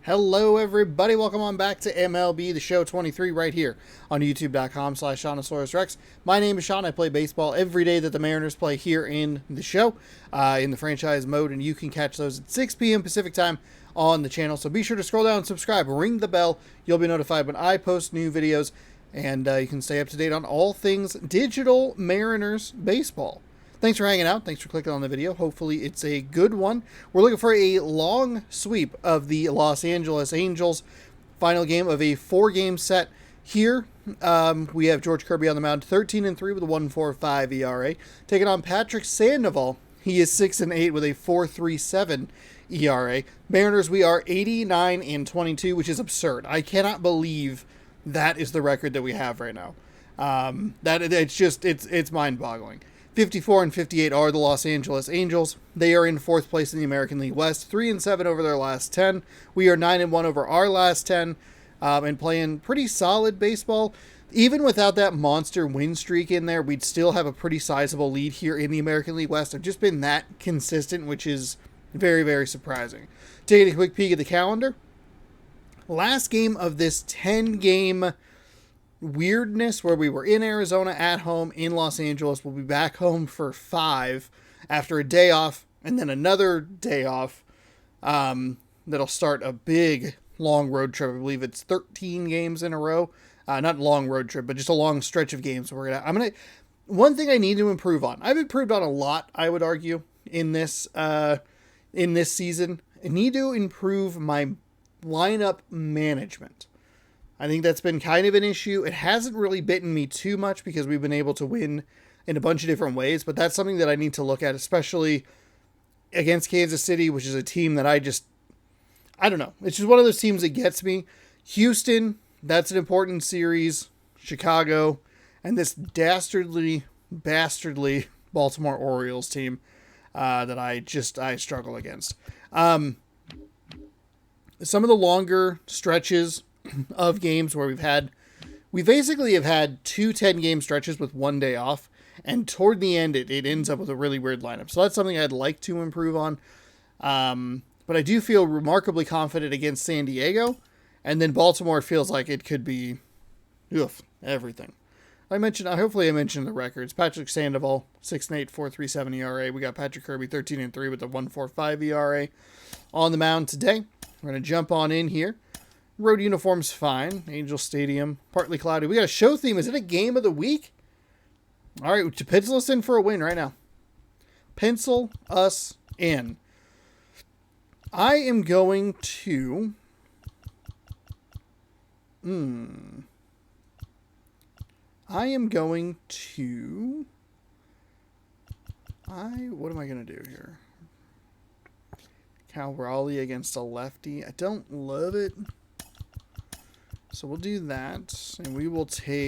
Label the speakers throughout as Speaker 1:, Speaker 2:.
Speaker 1: Hello, everybody. Welcome on back to MLB, the show 23, right here on youtube.com/SeanOsaurusRex. My name is Sean. I play baseball every day that the Mariners play here in the show, in the franchise mode, and you can catch those at 6 p.m. Pacific time on the channel. So be sure to scroll down and subscribe, ring the bell. You'll be notified when I post new videos, and you can stay up to date on all things digital Mariners baseball. Thanks for hanging out. Thanks for clicking on the video. Hopefully it's a good one. We're looking for a long sweep of the Los Angeles Angels. Final game of a 4-game set here. We have George Kirby on the mound, 13-3 with a 1.45 ERA. Taking on Patrick Sandoval. He is 6-8 with a 4.37 ERA. Mariners, we are 89-22, which is absurd. I cannot believe that is the record that we have right now. It's mind-boggling. 54-58 are the Los Angeles Angels. They are in 4th place in the American League West, 3-7 over their last 10. We are 9-1 over our last 10, and playing pretty solid baseball. Even without that monster win streak in there, we'd still have a pretty sizable lead here in the American League West. I've just been that consistent, which is very, very surprising. Taking a quick peek at the calendar. Last game of this 10-game weirdness where we were in Arizona at home in Los Angeles. We'll be back home for 5 after a day off and then another day off. That'll start a big long road trip. I believe it's 13 games in a row. Not long road trip, but just a long stretch of games. One thing I need to improve on. I've improved on a lot, I would argue, in this season. I need to improve my lineup management. I think that's been kind of an issue. It hasn't really bitten me too much because we've been able to win in a bunch of different ways, but that's something that I need to look at, especially against Kansas City, which is a team that I don't know. It's just one of those teams that gets me. Houston, that's an important series. Chicago, and this bastardly Baltimore Orioles team that I struggle against. Some of the longer stretches of games where we basically have had 2 10-game stretches with 1 day off, and toward the end it ends up with a really weird lineup. So that's something I'd like to improve on. But I do feel remarkably confident against San Diego, and then Baltimore feels like it could be everything. Hopefully I mentioned the records. Patrick Sandoval, 6-8, 4.37 ERA. We got Patrick Kirby, 13-3 with a 1.45 ERA on the mound today. We're going to jump on in here. Road uniform's fine. Angel Stadium, partly cloudy. We got a show theme. Is it a game of the week? All right, to pencil us in for a win right now. Pencil us in. I am going to... What am I going to do here? Cal Raleigh against a lefty. I don't love it. So we'll do that, and we'll put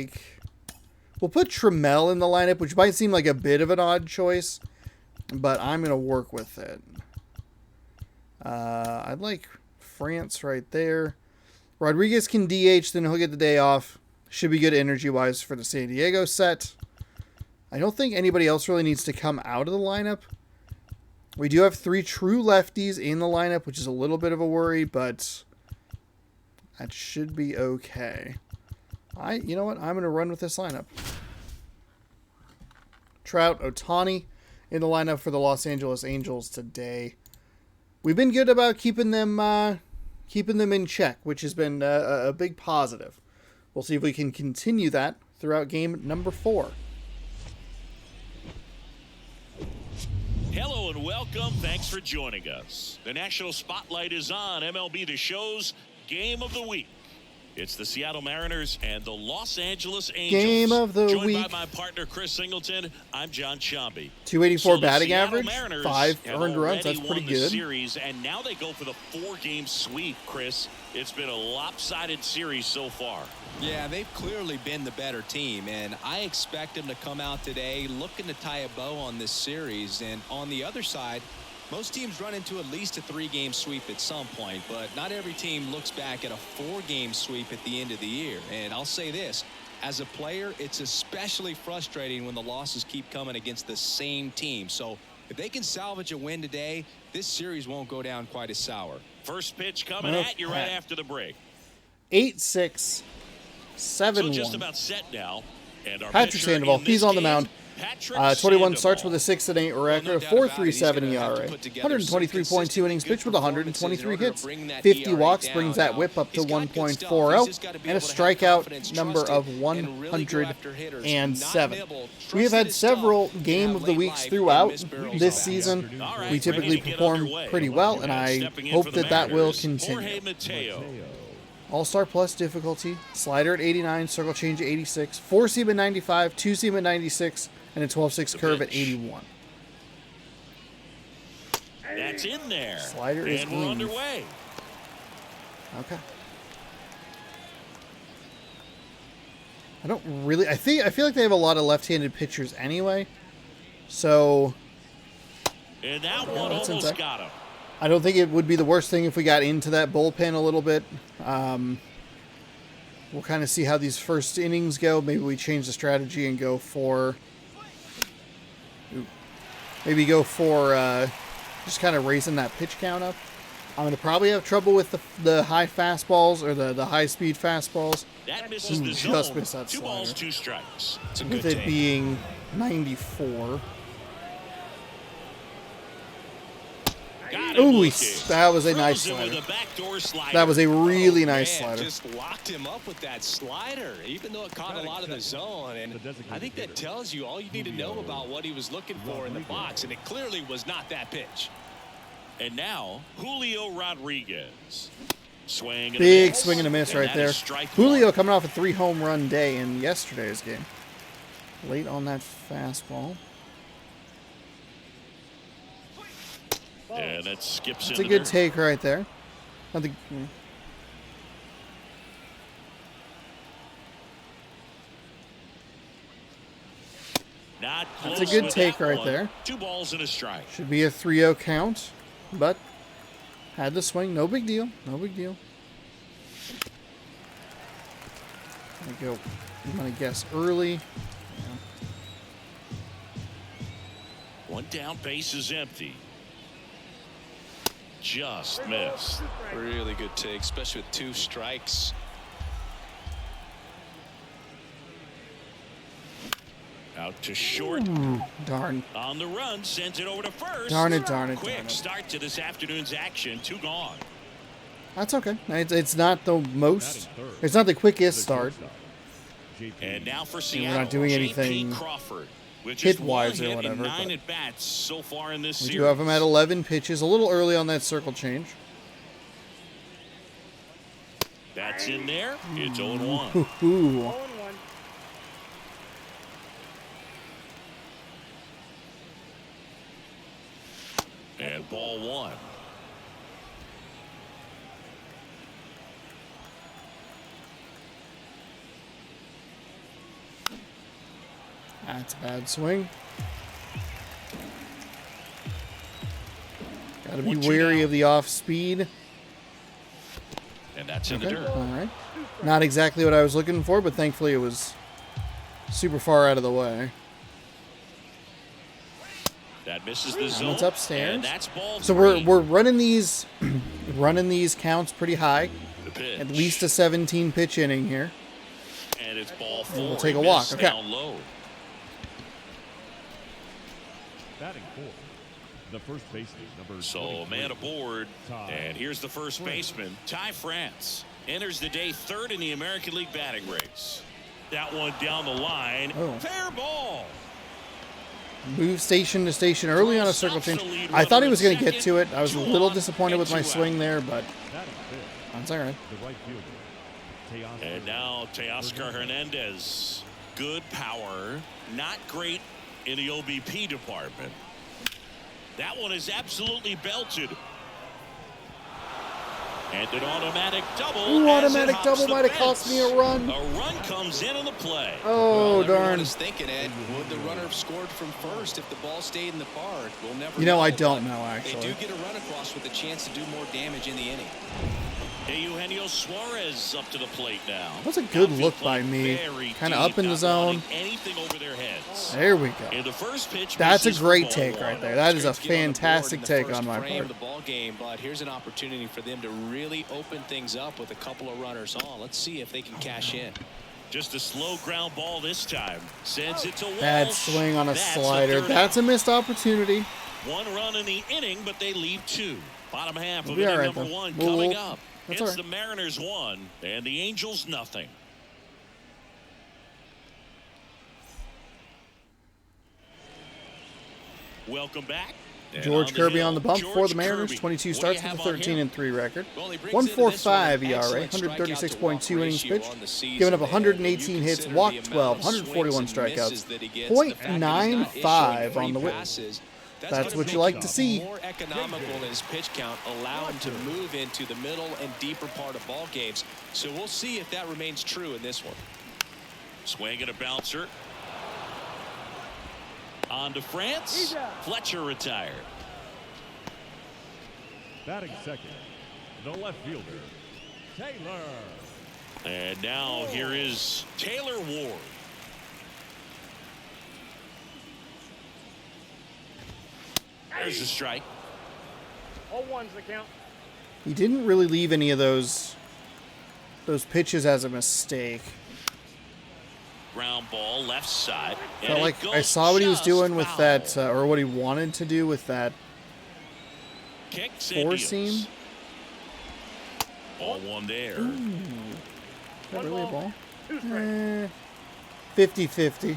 Speaker 1: Trammell in the lineup, which might seem like a bit of an odd choice, but I'm going to work with it. I'd like France right there. Rodriguez can DH, then he'll get the day off. Should be good energy-wise for the San Diego set. I don't think anybody else really needs to come out of the lineup. We do have 3 true lefties in the lineup, which is a little bit of a worry, but that should be okay. You know what? I'm going to run with this lineup. Trout, Ohtani in the lineup for the Los Angeles Angels today. We've been good about keeping them in check, which has been a big positive. We'll see if we can continue that throughout game number 4.
Speaker 2: Hello and welcome. Thanks for joining us. The national spotlight is on MLB The Show's Game of the Week. It's the Seattle Mariners and the Los Angeles Angels.
Speaker 1: Game of the
Speaker 2: Joined
Speaker 1: week.
Speaker 2: Joined by my partner Chris Singleton, I'm John Sciambi.
Speaker 1: 284 batting
Speaker 2: Seattle
Speaker 1: average,
Speaker 2: Mariners
Speaker 1: 5 earned runs. That's pretty good.
Speaker 2: Series, and now they go for the 4-game sweep, Chris. It's been a lopsided series so far.
Speaker 3: Yeah, they've clearly been the better team, and I expect them to come out today looking to tie a bow on this series. And on the other side, most teams run into at least a 3-game sweep at some point, but not every team looks back at a 4-game sweep at the end of the year. And I'll say this, as a player, it's especially frustrating when the losses keep coming against the same team. So If they can salvage a win today, this series won't go down quite as sour.
Speaker 2: First pitch coming at you right after the break.
Speaker 1: 8-6, 7-1.
Speaker 2: So just about set now. And our
Speaker 1: Patrick Sandoval, he's on the mound. 21 starts with a 6-8 record, a 4.37 ERA, 123.2 innings pitched with 123 hits, 50 walks brings that whip up to 1.40, and a strikeout number of 107. We have had several game of the weeks throughout this season. We typically perform pretty well, and I hope that that will continue. All-Star Plus difficulty, slider at 89, circle change at 86, 4-seam at 95, 2-seam at 96, and a 12-6 curve at 81.
Speaker 2: That's in there.
Speaker 1: Slider is
Speaker 2: and we're underway.
Speaker 1: Okay. I feel like they have a lot of left-handed pitchers anyway. So
Speaker 2: And that one almost got him.
Speaker 1: I don't think it would be the worst thing if we got into that bullpen a little bit. We'll kind of see how these first innings go. Maybe we change the strategy and go for... just kind of raising that pitch count up. I'm going to probably have trouble with the high fastballs or the high-speed fastballs.
Speaker 2: That misses the zone.
Speaker 1: Just missed that
Speaker 2: 2
Speaker 1: slider.
Speaker 2: balls, 2 strikes.
Speaker 3: It's a good
Speaker 1: With it
Speaker 3: take.
Speaker 1: being 94.
Speaker 2: Got him
Speaker 1: Ooh,
Speaker 2: looking.
Speaker 1: that was a nice
Speaker 2: Throws him
Speaker 1: slider.
Speaker 2: with a backdoor slider.
Speaker 1: That was a really nice
Speaker 3: Man,
Speaker 1: slider.
Speaker 3: just locked him up with that slider, even though it caught a lot of the zone. And I think that tells you all you need to know about what he was looking for in the box. And it clearly was not that pitch.
Speaker 2: And now, Julio Rodriguez. Swing and a
Speaker 1: Big
Speaker 2: miss.
Speaker 1: swing and a miss
Speaker 2: And
Speaker 1: right
Speaker 2: that
Speaker 1: there.
Speaker 2: is strike
Speaker 1: Julio
Speaker 2: one.
Speaker 1: coming off a 3-home run day in yesterday's game. Late on that fastball.
Speaker 2: And that skips
Speaker 1: It's
Speaker 2: in
Speaker 1: a
Speaker 2: the
Speaker 1: good
Speaker 2: dirt.
Speaker 1: take right there. Nothing.
Speaker 2: Not close
Speaker 1: That's a good
Speaker 2: with
Speaker 1: take
Speaker 2: that
Speaker 1: right
Speaker 2: one.
Speaker 1: there.
Speaker 2: 2 balls and a strike.
Speaker 1: Should be a 3-0 count, but had the swing. No big deal. No big deal. I'm going to guess early.
Speaker 2: One down, base is empty. Just missed.
Speaker 3: Really good take, especially with 2 strikes.
Speaker 2: Out to short.
Speaker 1: Ooh, darn.
Speaker 2: On the run, sends it over to first.
Speaker 1: Darn it, darn it,
Speaker 2: Quick
Speaker 1: darn it.
Speaker 2: start to this afternoon's action. 2 gone.
Speaker 1: That's okay. It's not the most. It's not the quickest start.
Speaker 2: And now for
Speaker 1: we're
Speaker 2: Seattle,
Speaker 1: not doing
Speaker 2: J.P.
Speaker 1: anything
Speaker 2: Crawford, which
Speaker 1: hit-wise
Speaker 2: is
Speaker 1: or
Speaker 2: 1 hit
Speaker 1: whatever,
Speaker 2: in 9
Speaker 1: but
Speaker 2: at-bats so far in this
Speaker 1: We
Speaker 2: series.
Speaker 1: do have him at 11 pitches. A little early on that circle change.
Speaker 2: That's in there. It's 0-1.
Speaker 1: Ooh.
Speaker 2: And ball 1.
Speaker 1: That's a bad swing. Got to be
Speaker 2: 1-2
Speaker 1: wary
Speaker 2: now.
Speaker 1: of the off speed.
Speaker 2: And that's in the
Speaker 1: Okay,
Speaker 2: dirt.
Speaker 1: all right. Not exactly what I was looking for, but thankfully it was super far out of the way.
Speaker 2: That misses the zone.
Speaker 1: it's upstairs.
Speaker 2: And that's ball
Speaker 1: So
Speaker 2: 3.
Speaker 1: we're running these counts pretty high.
Speaker 2: The pitch.
Speaker 1: At least a 17 pitch inning here.
Speaker 2: And it's ball 4.
Speaker 1: we'll take a
Speaker 2: He
Speaker 1: walk.
Speaker 2: missed
Speaker 1: Okay.
Speaker 2: down low.
Speaker 4: Batting fourth, the first baseman, number
Speaker 2: So
Speaker 4: 23.
Speaker 2: man aboard. And here's the first baseman. Ty France enters the day 3rd in the American League batting race. That one down the line.
Speaker 1: Oh.
Speaker 2: Fair ball.
Speaker 1: Move station to station early on a circle change. I thought he was going to get to it. I was a little disappointed with my swing there, but
Speaker 4: Batting fifth,
Speaker 1: that's all right.
Speaker 4: the right fielder, Teoscar.
Speaker 2: And now Teoscar Hernandez. Good power. Not great in the OBP department. That one is absolutely belted. And an automatic double.
Speaker 1: Ooh,
Speaker 2: as it
Speaker 1: automatic
Speaker 2: hops
Speaker 1: double
Speaker 2: the
Speaker 1: might have cost me a
Speaker 2: fence.
Speaker 1: run.
Speaker 2: A run comes in the play.
Speaker 1: Oh,
Speaker 3: Well, everyone
Speaker 1: darn.
Speaker 3: is thinking, Ed, would the runner have scored from first if the ball stayed in the park? We'll never
Speaker 1: You know, I
Speaker 3: know,
Speaker 1: don't
Speaker 3: but
Speaker 1: know,
Speaker 3: They
Speaker 1: actually.
Speaker 3: do get a run across with a chance to do more damage in the inning.
Speaker 2: Eugenio Suarez up to the plate now.
Speaker 1: That's a good
Speaker 2: Outfield
Speaker 1: look by
Speaker 2: playing
Speaker 1: me.
Speaker 2: very
Speaker 1: Kind of
Speaker 2: deep,
Speaker 1: up in the
Speaker 2: not
Speaker 1: zone.
Speaker 2: wanting anything over their heads.
Speaker 1: There we go.
Speaker 2: And the first pitch
Speaker 1: That's a
Speaker 2: misses for
Speaker 1: great
Speaker 2: ball
Speaker 1: take
Speaker 2: one.
Speaker 1: right there. That is a
Speaker 3: It's great to get on the board
Speaker 1: fantastic
Speaker 3: in the
Speaker 1: take
Speaker 3: first
Speaker 1: on my
Speaker 3: frame
Speaker 1: part.
Speaker 3: of the ball game, but here's an opportunity for them to really open things up with a couple of runners on. Let's see if they can cash in.
Speaker 2: Just a slow ground ball this time. Sends it to Walsh.
Speaker 1: Bad swing on a
Speaker 2: That's the
Speaker 1: slider.
Speaker 2: third
Speaker 1: That's a
Speaker 2: out.
Speaker 1: missed opportunity.
Speaker 2: One run in the inning, but they leave two. Bottom half of
Speaker 1: We'll be
Speaker 2: inning
Speaker 1: all right,
Speaker 2: number
Speaker 1: though.
Speaker 2: one
Speaker 1: We'll-
Speaker 2: coming up.
Speaker 1: that's
Speaker 2: It's
Speaker 1: all right.
Speaker 2: the Mariners 1 and the Angels nothing. Welcome back. And
Speaker 1: George Kirby
Speaker 2: hill,
Speaker 1: on the bump
Speaker 2: George
Speaker 1: for the Mariners.
Speaker 2: Kirby.
Speaker 1: 22
Speaker 2: What do
Speaker 1: starts
Speaker 2: you
Speaker 1: with a
Speaker 2: have on him?
Speaker 1: 13-3 record.
Speaker 3: Well, he brings into this
Speaker 1: 1.45
Speaker 3: one an
Speaker 1: ERA,
Speaker 3: excellent
Speaker 1: 136.2 innings
Speaker 3: strikeout to walk
Speaker 1: pitched,
Speaker 3: ratio on the season,
Speaker 1: giving up
Speaker 3: and
Speaker 1: 118
Speaker 3: you
Speaker 1: hits,
Speaker 3: consider
Speaker 1: walked
Speaker 3: the
Speaker 1: 12,
Speaker 3: amount of
Speaker 1: 141
Speaker 3: swings and misses
Speaker 1: strikeouts,
Speaker 3: that he gets, the fact that he's not issuing
Speaker 1: 0.95 on the
Speaker 3: free
Speaker 1: whip.
Speaker 3: passes,
Speaker 1: That's
Speaker 3: gonna
Speaker 1: what you
Speaker 3: make
Speaker 1: like
Speaker 3: him
Speaker 1: to see.
Speaker 3: More economical in his pitch count, allow him to move into the middle and deeper part of ball games. So we'll see if that remains true in this one.
Speaker 2: Swing and a bouncer. On to France. Fletcher retired.
Speaker 4: Batting second, the left fielder, Taylor.
Speaker 2: And now here is Taylor Ward. There's the strike.
Speaker 5: 0-1's the count.
Speaker 1: He didn't really leave any of those pitches as a mistake.
Speaker 2: Ground ball left side. And
Speaker 1: Felt
Speaker 2: it
Speaker 1: like I
Speaker 2: goes
Speaker 1: saw what he was
Speaker 2: just
Speaker 1: doing with
Speaker 2: foul.
Speaker 1: that, or what he wanted to do with that
Speaker 2: Kicks and
Speaker 1: four
Speaker 2: deals.
Speaker 1: seam.
Speaker 2: Ball one there.
Speaker 1: Is that really a ball?
Speaker 5: 2 strikes.
Speaker 1: 50-50.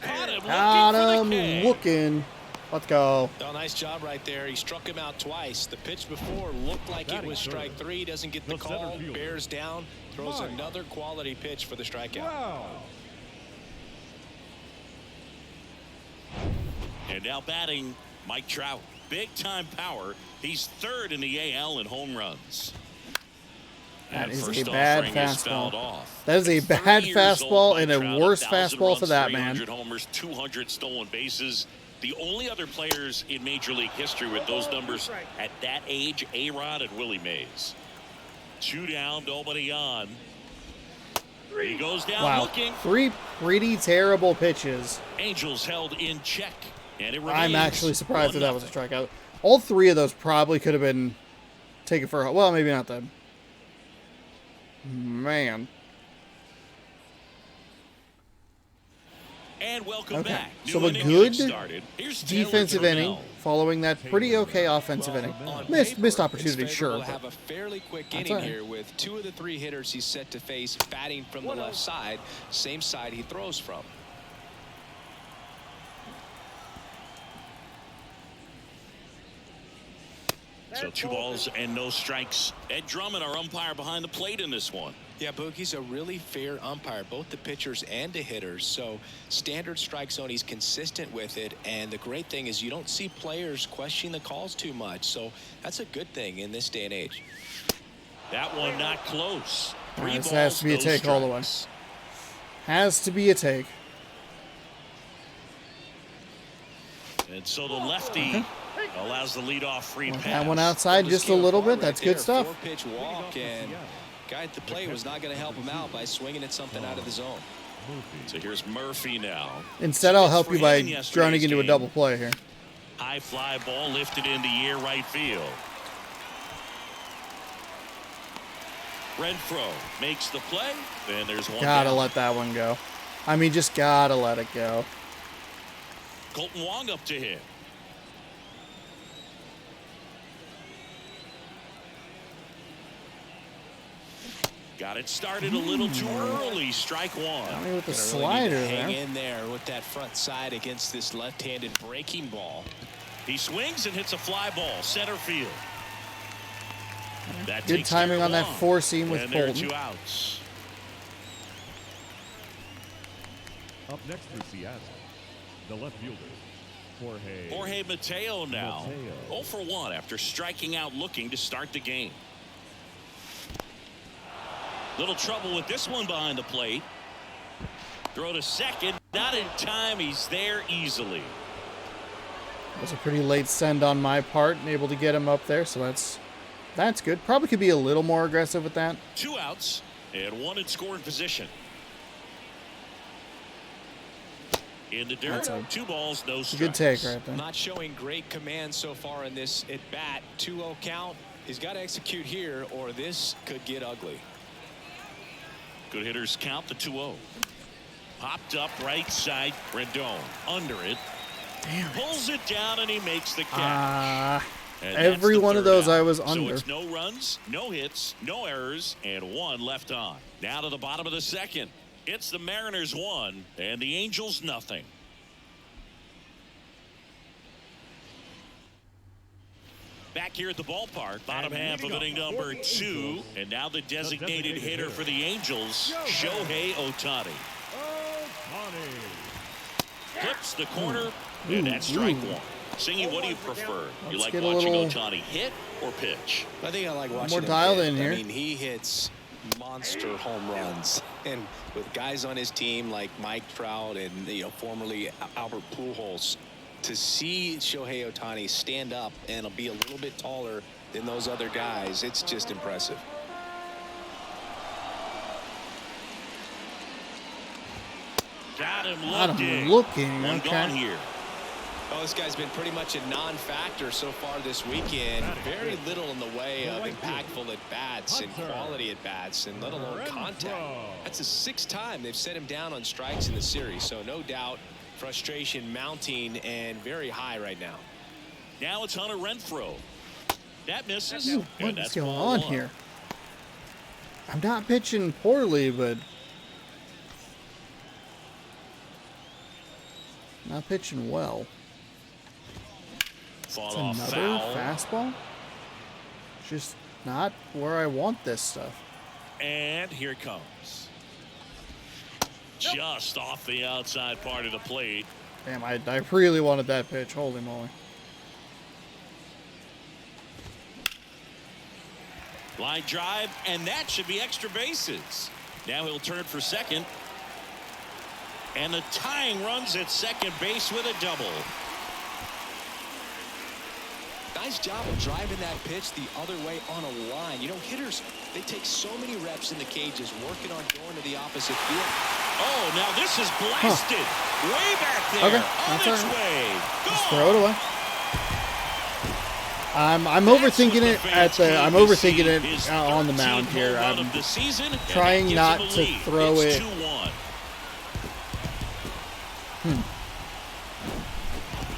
Speaker 2: Caught him
Speaker 1: Got
Speaker 2: looking for
Speaker 1: him
Speaker 2: the K.
Speaker 1: looking. Let's go.
Speaker 3: Oh, nice job right there. He struck him out twice. The pitch before looked like it was strike three. Doesn't get the
Speaker 4: The center
Speaker 3: call.
Speaker 4: fielder.
Speaker 3: Bears down. Throws
Speaker 4: Mike.
Speaker 3: another quality pitch for the strikeout.
Speaker 4: Wow.
Speaker 2: And now batting Mike Trout. Big time power. He's third in the AL in home runs.
Speaker 1: That
Speaker 2: And
Speaker 1: is a
Speaker 2: first
Speaker 1: bad
Speaker 2: offering is fouled
Speaker 1: fastball.
Speaker 2: off.
Speaker 1: That is a
Speaker 2: At
Speaker 1: bad
Speaker 2: 30 years old,
Speaker 1: fastball
Speaker 2: Mike
Speaker 1: and a
Speaker 2: Trout,
Speaker 1: worse
Speaker 2: 1,000
Speaker 1: fastball
Speaker 2: runs,
Speaker 1: for that man.
Speaker 2: 300 homers, 200 stolen bases. The only other players in Major League history with those numbers at that age, A-Rod and Willie Mays. 2 down, nobody on. He goes down
Speaker 1: Wow.
Speaker 2: looking.
Speaker 1: 3 pretty terrible pitches.
Speaker 2: Angels held in check. And it remains
Speaker 1: I'm actually surprised that that was a
Speaker 2: 1-0.
Speaker 1: strikeout. All 3 of those probably could have been taken for a... Well, maybe not then. Man.
Speaker 2: And welcome
Speaker 1: Okay.
Speaker 2: back.
Speaker 1: So
Speaker 2: New
Speaker 1: a
Speaker 2: inning
Speaker 1: good
Speaker 2: started. Here's Taylor
Speaker 1: defensive
Speaker 2: Trammell.
Speaker 1: inning following that pretty okay offensive inning.
Speaker 3: On
Speaker 1: Missed
Speaker 3: paper,
Speaker 1: opportunity,
Speaker 3: it's
Speaker 1: sure.
Speaker 3: favorable to
Speaker 1: but-
Speaker 3: have a fairly quick
Speaker 1: That's
Speaker 3: inning
Speaker 1: all right.
Speaker 3: here with 2 of the 3 hitters he's set to face batting from the left side, same side he throws from.
Speaker 2: So 2 balls and no strikes. Ed Drummond, our umpire behind the plate in this one.
Speaker 3: Yeah, Boog, he's a really fair umpire, both the pitchers and the hitters. So standard strike zone, he's consistent with it. And the great thing is you don't see players question the calls too much. So that's a good thing in this day and age.
Speaker 2: That one not close. 3
Speaker 1: This
Speaker 2: balls,
Speaker 1: has to be a
Speaker 2: no
Speaker 1: take all the way.
Speaker 2: strikes.
Speaker 1: Has to be a take.
Speaker 2: And so the lefty allows the leadoff free pass.
Speaker 1: That one outside just a little bit. That's good stuff.
Speaker 3: 4-pitch walk, and guy at the plate was not going to help him out by swinging at something out of the zone.
Speaker 2: So here's Murphy now.
Speaker 1: Instead, I'll help
Speaker 2: For
Speaker 1: you by
Speaker 2: him in yesterday's
Speaker 1: drowning into a
Speaker 2: game.
Speaker 1: double play here.
Speaker 2: High fly ball lifted in the air right field. Renfroe makes the play. Then there's one
Speaker 1: Gotta
Speaker 2: down.
Speaker 1: let that one go. I mean, just gotta let it go.
Speaker 2: Colton Wong up to hit. Got it started a little too early. Strike one.
Speaker 1: I mean, with the
Speaker 3: Gonna really need
Speaker 1: slider
Speaker 3: to hang
Speaker 1: there.
Speaker 3: in there with that front side against this left-handed breaking ball.
Speaker 2: He swings and hits a fly ball. Center field. That
Speaker 1: Good
Speaker 2: takes
Speaker 1: timing
Speaker 2: care
Speaker 1: on
Speaker 2: of
Speaker 1: that
Speaker 2: Wong.
Speaker 1: 4-seam with
Speaker 2: And there are
Speaker 1: Colton.
Speaker 2: 2 outs.
Speaker 4: Up next for Seattle, the left fielder,
Speaker 2: Jorge Mateo now.
Speaker 4: Mateo.
Speaker 2: 0 for 1 after striking out looking to start the game. Little trouble with this one behind the plate. Throw to second. Not in time. He's there easily.
Speaker 1: That was a pretty late send on my part and able to get him up there, so that's good. Probably could be a little more aggressive with that.
Speaker 2: 2 outs and 1 in scoring position. In the dirt, 2 balls, no strikes.
Speaker 1: Good take right there.
Speaker 3: Not showing great command so far in this at bat. 2-0 count. He's got to execute here, or this could get ugly.
Speaker 2: Good hitters count the 2-0. Popped up right side. Rendon under it.
Speaker 1: Damn.
Speaker 2: Pulls it down and he makes the catch. And
Speaker 1: every one of those I was
Speaker 2: so
Speaker 1: under.
Speaker 2: It's no runs, no hits, no errors, and 1 left on. Now to the bottom of the second. It's the Mariners 1 and the Angels nothing. Back here at the ballpark, bottom half of inning number 2, and now the designated hitter for the Angels, Shohei Ohtani. Clips the corner, and that's strike 1. Singy, what do you prefer? You like watching Ohtani hit or pitch?
Speaker 3: I think I like watching
Speaker 1: more dialed
Speaker 3: him
Speaker 1: in here.
Speaker 3: I mean, he hits monster home runs, and with guys on his team like Mike Trout and formerly Albert Pujols, to see Shohei Ohtani stand up and be a little bit taller than those other guys, it's just impressive.
Speaker 2: Got him
Speaker 1: looking.
Speaker 2: One
Speaker 1: Okay.
Speaker 2: gone here.
Speaker 3: Oh, this guy's been pretty much a non-factor so far this weekend. Very little in the way of impactful at-bats and quality at-bats, and let alone contact. That's the 6th time they've set him down on strikes in the series, so no doubt frustration mounting and very high right now.
Speaker 2: Now it's Hunter Renfroe. That misses.
Speaker 1: Ooh,
Speaker 2: and
Speaker 1: what is
Speaker 2: that's
Speaker 1: going
Speaker 2: ball
Speaker 1: on
Speaker 2: 1.
Speaker 1: here? I'm not pitching poorly, but not pitching well.
Speaker 2: Fought
Speaker 1: It's
Speaker 2: off
Speaker 1: another
Speaker 2: foul.
Speaker 1: fastball. Just not where I want this stuff.
Speaker 2: And here it comes. Just off the outside part of the plate.
Speaker 1: Damn, I really wanted that pitch. Holy moly.
Speaker 2: Line drive, and that should be extra bases. Now he'll turn for second. And the tying runs at second base with a double.
Speaker 3: Nice job of driving that pitch the other way on a line. Hitters, they take so many reps in the cages working on going to the opposite field.
Speaker 2: Oh, now this is blasted. Way back there.
Speaker 1: Okay,
Speaker 2: On
Speaker 1: that's
Speaker 2: its
Speaker 1: all right.
Speaker 2: way.
Speaker 1: Just
Speaker 2: Gone.
Speaker 1: throw it away. I'm overthinking it on the mound here. I'm trying not to throw it.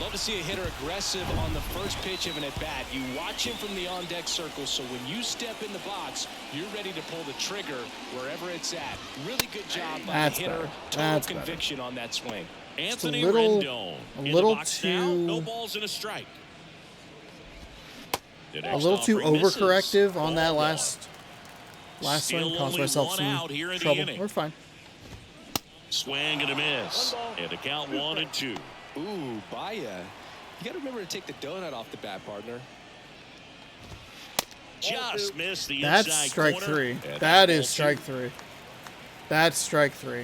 Speaker 3: Love to see a hitter aggressive on the first pitch of an at-bat. You watch him from the on-deck circle, so when you step in the box, you're ready to pull the trigger wherever it's at. Really good job by the hitter. Total conviction on that swing.
Speaker 2: Anthony Rendon.
Speaker 1: A little
Speaker 2: too. Now, no balls and a strike.
Speaker 1: A little too overcorrective on that last swing. Caused myself some trouble. We're fine.
Speaker 2: Swing and a miss. And a count 1-2.
Speaker 3: Ooh, Baya. You got to remember to take the donut off the bat, partner.
Speaker 2: Just missed the
Speaker 1: That's
Speaker 2: inside
Speaker 1: strike
Speaker 2: corner.
Speaker 1: 3.
Speaker 2: And
Speaker 1: That is
Speaker 2: ball
Speaker 1: strike
Speaker 2: 2.
Speaker 1: 3. That's strike 3.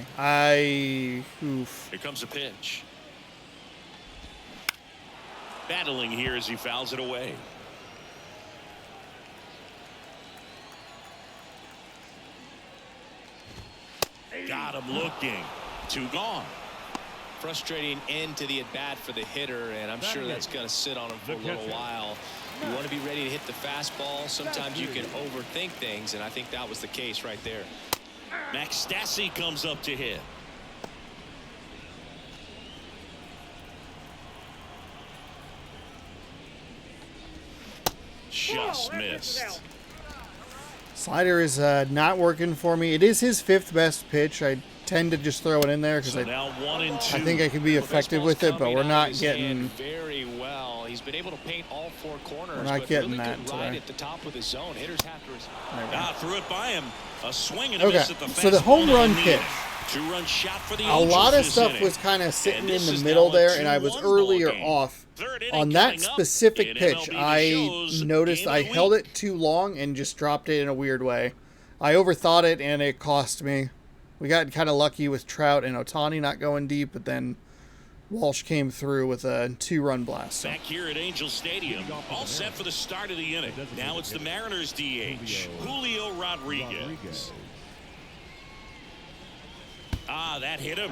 Speaker 1: Oof.
Speaker 2: Here comes a pitch. Battling here as he fouls it away. Got him looking. 2 gone.
Speaker 3: Frustrating end to the at-bat for the hitter, and I'm sure that's going to sit on him for a little while. You want to be ready to hit the fastball. Sometimes you can overthink things, and I think that was the case right there.
Speaker 2: Max Stassi comes up to hit. Just missed.
Speaker 1: Slider is not working for me. It is his 5th best pitch. I tend to just throw it in there because
Speaker 2: So now 1-2.
Speaker 1: I think I can be effective with it, but we're not getting.
Speaker 3: Very well. He's been able to paint all 4 corners.
Speaker 1: We're not
Speaker 3: but
Speaker 1: getting
Speaker 3: really
Speaker 1: that
Speaker 3: good ride
Speaker 1: today.
Speaker 3: at the top of his zone. Hitters have to.
Speaker 2: Threw it by him. A swing and a
Speaker 1: Okay,
Speaker 2: miss at the
Speaker 1: so the
Speaker 2: fastball
Speaker 1: home run
Speaker 2: to
Speaker 1: pitch.
Speaker 2: 2-run shot for the
Speaker 1: A
Speaker 2: Angels
Speaker 1: lot of
Speaker 2: this
Speaker 1: stuff
Speaker 2: inning.
Speaker 1: was kind of sitting
Speaker 2: And
Speaker 1: in
Speaker 2: this
Speaker 1: the
Speaker 2: is
Speaker 1: middle
Speaker 2: now a
Speaker 1: there, and I was
Speaker 2: 2-1
Speaker 1: earlier
Speaker 2: ball game.
Speaker 1: off.
Speaker 2: Third inning
Speaker 1: On that
Speaker 2: coming up
Speaker 1: specific
Speaker 2: in
Speaker 1: pitch,
Speaker 2: MLB
Speaker 1: I
Speaker 2: shows
Speaker 1: noticed
Speaker 2: game
Speaker 1: I
Speaker 2: of the
Speaker 1: held
Speaker 2: week.
Speaker 1: it too long and just dropped it in a weird way. I overthought it, and it cost me. We got kind of lucky with Trout and Ohtani not going deep, but then Walsh came through with a 2-run blast. So.
Speaker 2: Back here at Angel Stadium, all set for the start of the inning. Now it's the Mariners DH, Julio Rodriguez. That hit him.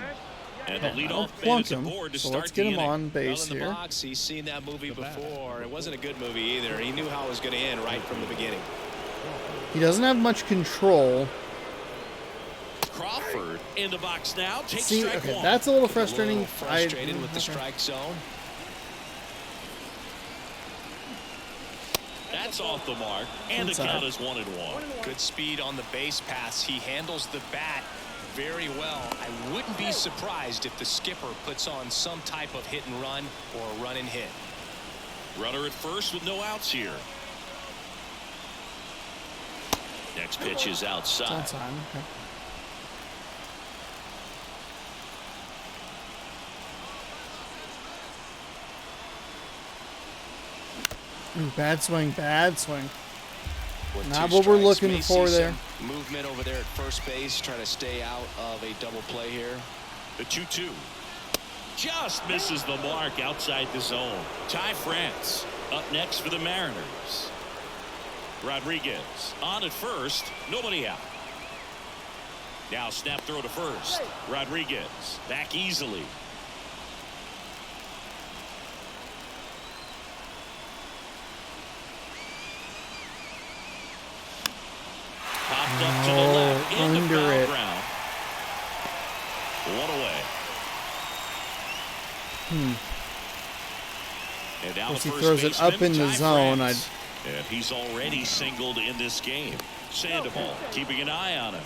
Speaker 2: And the leadoff man is aboard to
Speaker 1: so
Speaker 2: start
Speaker 1: let's get him on base
Speaker 3: in the
Speaker 1: here.
Speaker 3: box, he's seen that movie before. It wasn't a good movie either. He knew how it was going to end right from the beginning.
Speaker 1: He doesn't have much control.
Speaker 2: Crawford in the box now. Takes
Speaker 1: See,
Speaker 2: strike
Speaker 1: okay,
Speaker 2: one.
Speaker 1: that's a little frustrating.
Speaker 3: Frustrated with the strike zone.
Speaker 2: That's off the mark, and
Speaker 1: Inside.
Speaker 2: the count is 1-1.
Speaker 3: Good speed on the base pass. He handles the bat very well. I wouldn't be surprised if the skipper puts on some type of hit and run or a run and hit.
Speaker 2: Runner at first with no outs here. Next pitch is outside.
Speaker 1: Outside. Okay. Ooh, bad swing, bad swing.
Speaker 3: With
Speaker 1: Not
Speaker 3: two
Speaker 1: what we're
Speaker 3: strikes,
Speaker 1: looking
Speaker 3: may
Speaker 1: for
Speaker 3: see
Speaker 1: there.
Speaker 3: some movement over there at first base, trying to stay out of a double play here.
Speaker 2: The 2-2. Just misses the mark outside the zone. Ty France up next for the Mariners. Rodriguez on at first. Nobody out. Now snap throw to first. Rodriguez back easily. Popped up to the left. Into
Speaker 1: under
Speaker 2: foul
Speaker 1: it.
Speaker 2: ground. One away. And now
Speaker 1: As he
Speaker 2: the
Speaker 1: throws
Speaker 2: first
Speaker 1: it up
Speaker 2: baseman,
Speaker 1: in the
Speaker 2: Ty
Speaker 1: zone,
Speaker 2: France. And he's already singled in this game. Sandoval keeping an eye on him.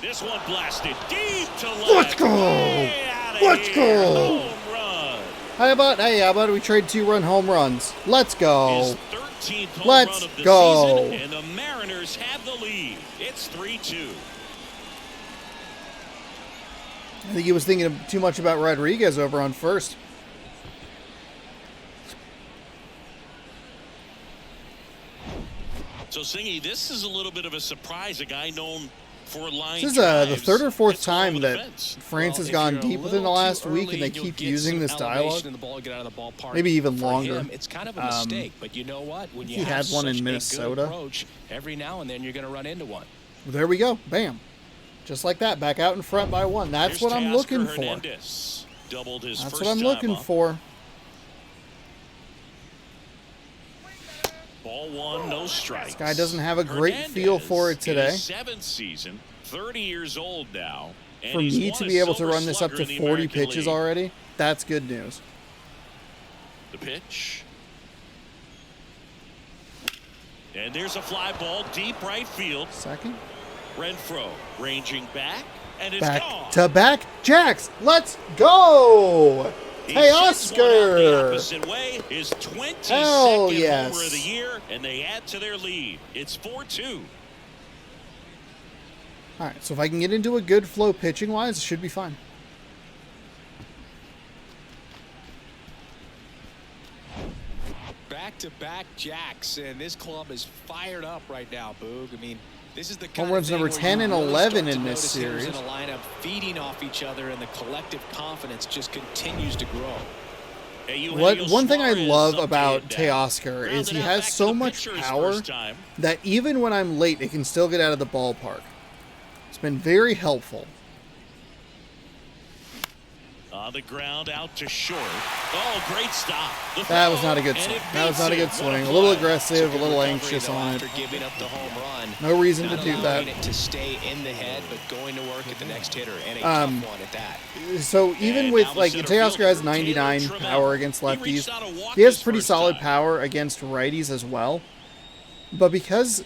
Speaker 2: This one blasted deep to left.
Speaker 1: Let's go!
Speaker 2: Way outta
Speaker 1: Let's
Speaker 2: here.
Speaker 1: go!
Speaker 2: Home run.
Speaker 1: How about we trade 2-run home runs? Let's go.
Speaker 2: His 13th home
Speaker 1: Let's
Speaker 2: run of the
Speaker 1: go.
Speaker 2: season, and the Mariners have the lead. It's 3-2.
Speaker 1: I think he was thinking too much about Rodriguez over on first.
Speaker 2: So, Singy, this is a little bit of a surprise. A guy known for line
Speaker 1: This is the
Speaker 2: drives
Speaker 1: third or fourth
Speaker 2: gets along
Speaker 1: time
Speaker 2: with
Speaker 1: that
Speaker 2: defense.
Speaker 1: France has
Speaker 3: If
Speaker 1: gone
Speaker 3: you're a
Speaker 1: deep within the
Speaker 3: little
Speaker 1: last
Speaker 3: too
Speaker 1: week, and they
Speaker 3: early, you'll
Speaker 1: keep
Speaker 3: get
Speaker 1: using
Speaker 3: some
Speaker 1: this
Speaker 3: elevation
Speaker 1: dialogue.
Speaker 3: and the ball get out of the ballpark.
Speaker 1: Maybe even
Speaker 3: For
Speaker 1: longer.
Speaker 3: him, it's kind of a mistake, but you know what? When you
Speaker 1: he
Speaker 3: have
Speaker 1: had one in
Speaker 3: such a good
Speaker 1: Minnesota.
Speaker 3: approach, every now and then you're going to run into one.
Speaker 1: There we go. Bam. Just like that. Back out in front by 1. That's
Speaker 2: Here's
Speaker 1: what I'm
Speaker 2: Teoscar
Speaker 1: looking for.
Speaker 2: Hernandez. Doubled his
Speaker 1: That's
Speaker 2: first
Speaker 1: what I'm
Speaker 2: time
Speaker 1: looking
Speaker 2: up.
Speaker 1: for.
Speaker 2: Ball 1, no strikes.
Speaker 1: This guy doesn't have a great feel for it today.
Speaker 2: In his 7th season, 30 years old now. And
Speaker 1: For
Speaker 2: he's
Speaker 1: me
Speaker 2: won
Speaker 1: to
Speaker 2: a
Speaker 1: be able to
Speaker 2: Silver
Speaker 1: run this up
Speaker 2: Slugger
Speaker 1: to
Speaker 2: in the
Speaker 1: 40
Speaker 2: American
Speaker 1: pitches
Speaker 2: League.
Speaker 1: already, that's good news.
Speaker 2: The pitch. And there's a fly ball deep right field.
Speaker 1: Second.
Speaker 2: Renfroe ranging back, and it's
Speaker 1: Back
Speaker 2: gone.
Speaker 1: to back jacks. Let's go.
Speaker 2: He shoots one out the
Speaker 1: Teoscar.
Speaker 2: opposite way. His 22nd
Speaker 1: Hell
Speaker 2: homer
Speaker 1: yes.
Speaker 2: of the year, and they add to their lead. It's 4-2.
Speaker 1: All right, so if I can get into a good flow pitching-wise, it should be fine.
Speaker 3: Back-to-back jacks, and this club is fired up right now, Boog. I mean, this is the
Speaker 1: Home
Speaker 3: kind
Speaker 1: runs
Speaker 3: of thing
Speaker 1: number
Speaker 3: where
Speaker 1: 10
Speaker 3: you
Speaker 1: and
Speaker 3: really
Speaker 1: 11
Speaker 3: start to
Speaker 1: in this
Speaker 3: notice hitters
Speaker 1: series.
Speaker 3: in a lineup feeding off each other, and the collective confidence just continues to grow.
Speaker 1: One thing I love about
Speaker 2: Teoscar
Speaker 1: Teoscar is he has so much power that even when I'm late, it can still get out of the ballpark. It's been very helpful.
Speaker 2: On the ground, out to short. Oh, great stop. The
Speaker 1: That was
Speaker 2: throw,
Speaker 1: not a good
Speaker 2: and
Speaker 1: swing.
Speaker 2: it
Speaker 1: That was
Speaker 2: beats
Speaker 1: not a
Speaker 2: it.
Speaker 1: good
Speaker 2: What
Speaker 1: swing. A
Speaker 2: play.
Speaker 1: little aggressive, a little
Speaker 3: Recovery,
Speaker 1: anxious
Speaker 3: though,
Speaker 1: on it.
Speaker 3: after giving up the home run.
Speaker 1: No reason to
Speaker 3: Not
Speaker 1: do
Speaker 3: allowing
Speaker 1: that.
Speaker 3: it to stay in the head, but going to work at the next hitter, and a tough one at that.
Speaker 1: So even
Speaker 2: And
Speaker 1: with,
Speaker 2: now the
Speaker 1: like,
Speaker 2: center
Speaker 1: Teoscar has
Speaker 2: fielder,
Speaker 1: 99
Speaker 2: Taylor
Speaker 1: power
Speaker 2: Trammell.
Speaker 1: against
Speaker 2: He reached
Speaker 1: lefties.
Speaker 2: out and walked
Speaker 1: He has
Speaker 2: his
Speaker 1: pretty
Speaker 2: first
Speaker 1: solid
Speaker 2: time.
Speaker 1: power against righties as well. But because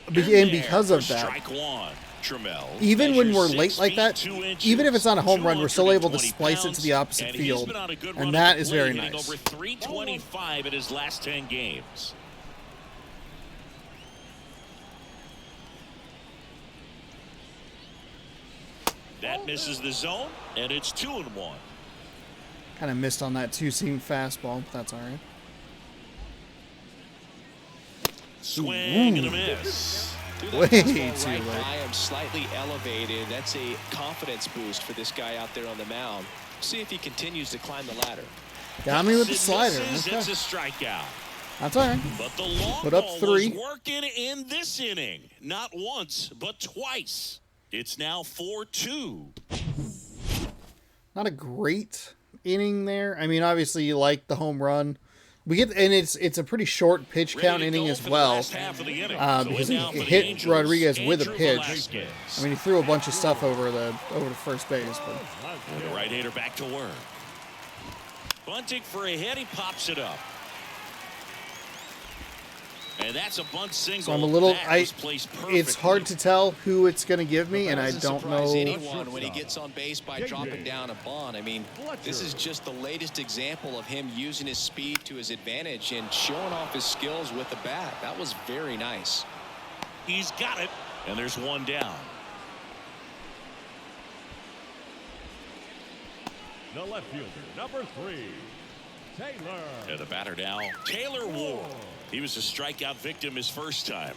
Speaker 1: of that,
Speaker 2: Strike one. Trammell
Speaker 1: even when we're
Speaker 2: measures
Speaker 1: late
Speaker 2: 6
Speaker 1: like that,
Speaker 2: feet, 2 inches,
Speaker 1: even if it's not a home run, we're still able to
Speaker 2: 220
Speaker 1: splice it to the opposite
Speaker 2: pounds, and he's
Speaker 1: field.
Speaker 2: been on a good
Speaker 1: And
Speaker 2: run
Speaker 1: that
Speaker 2: at the
Speaker 1: is
Speaker 2: plate,
Speaker 1: very
Speaker 2: hitting
Speaker 1: nice.
Speaker 2: over 325 in his last 10 games. That misses the zone, and it's 2-1.
Speaker 1: Kind of missed on that two-seam fastball, but that's all right.
Speaker 2: Swing and a miss.
Speaker 3: Threw
Speaker 1: Way
Speaker 3: that
Speaker 1: too
Speaker 3: fastball right
Speaker 1: late.
Speaker 3: by him, slightly elevated. That's a confidence boost for this guy out there on the mound. See if he continues to climb the ladder.
Speaker 1: Got me with the
Speaker 2: It
Speaker 1: slider.
Speaker 2: misses,
Speaker 1: Okay.
Speaker 2: It's a strikeout.
Speaker 1: That's all right.
Speaker 2: But the long
Speaker 1: Put up
Speaker 2: ball
Speaker 1: 3.
Speaker 2: was working in this inning. Not once, but twice. It's now 4-2.
Speaker 1: Not a great inning there. I mean, obviously you like the home run. We get, and it's a pretty short pitch count inning as well, because he hit Rodriguez with a pitch. I mean, he threw a bunch of stuff over to first base, but
Speaker 2: The right-hander back to work. Bunting for a hit. He pops it up. And that's a bunt single.
Speaker 1: so I'm a little.
Speaker 2: That was placed
Speaker 1: It's hard to tell who it's going to give me, and I
Speaker 3: Doesn't
Speaker 1: don't
Speaker 3: surprise
Speaker 1: know.
Speaker 3: anyone when he gets on base by dropping down a bunt. I mean, this is just the latest example of him using his speed to his advantage and showing off his skills with the bat. That was very nice.
Speaker 2: He's got it. And there's one down.
Speaker 4: The left fielder, number 3, Taylor.
Speaker 2: And the batter now, Taylor Ward. He was a strikeout victim his first time.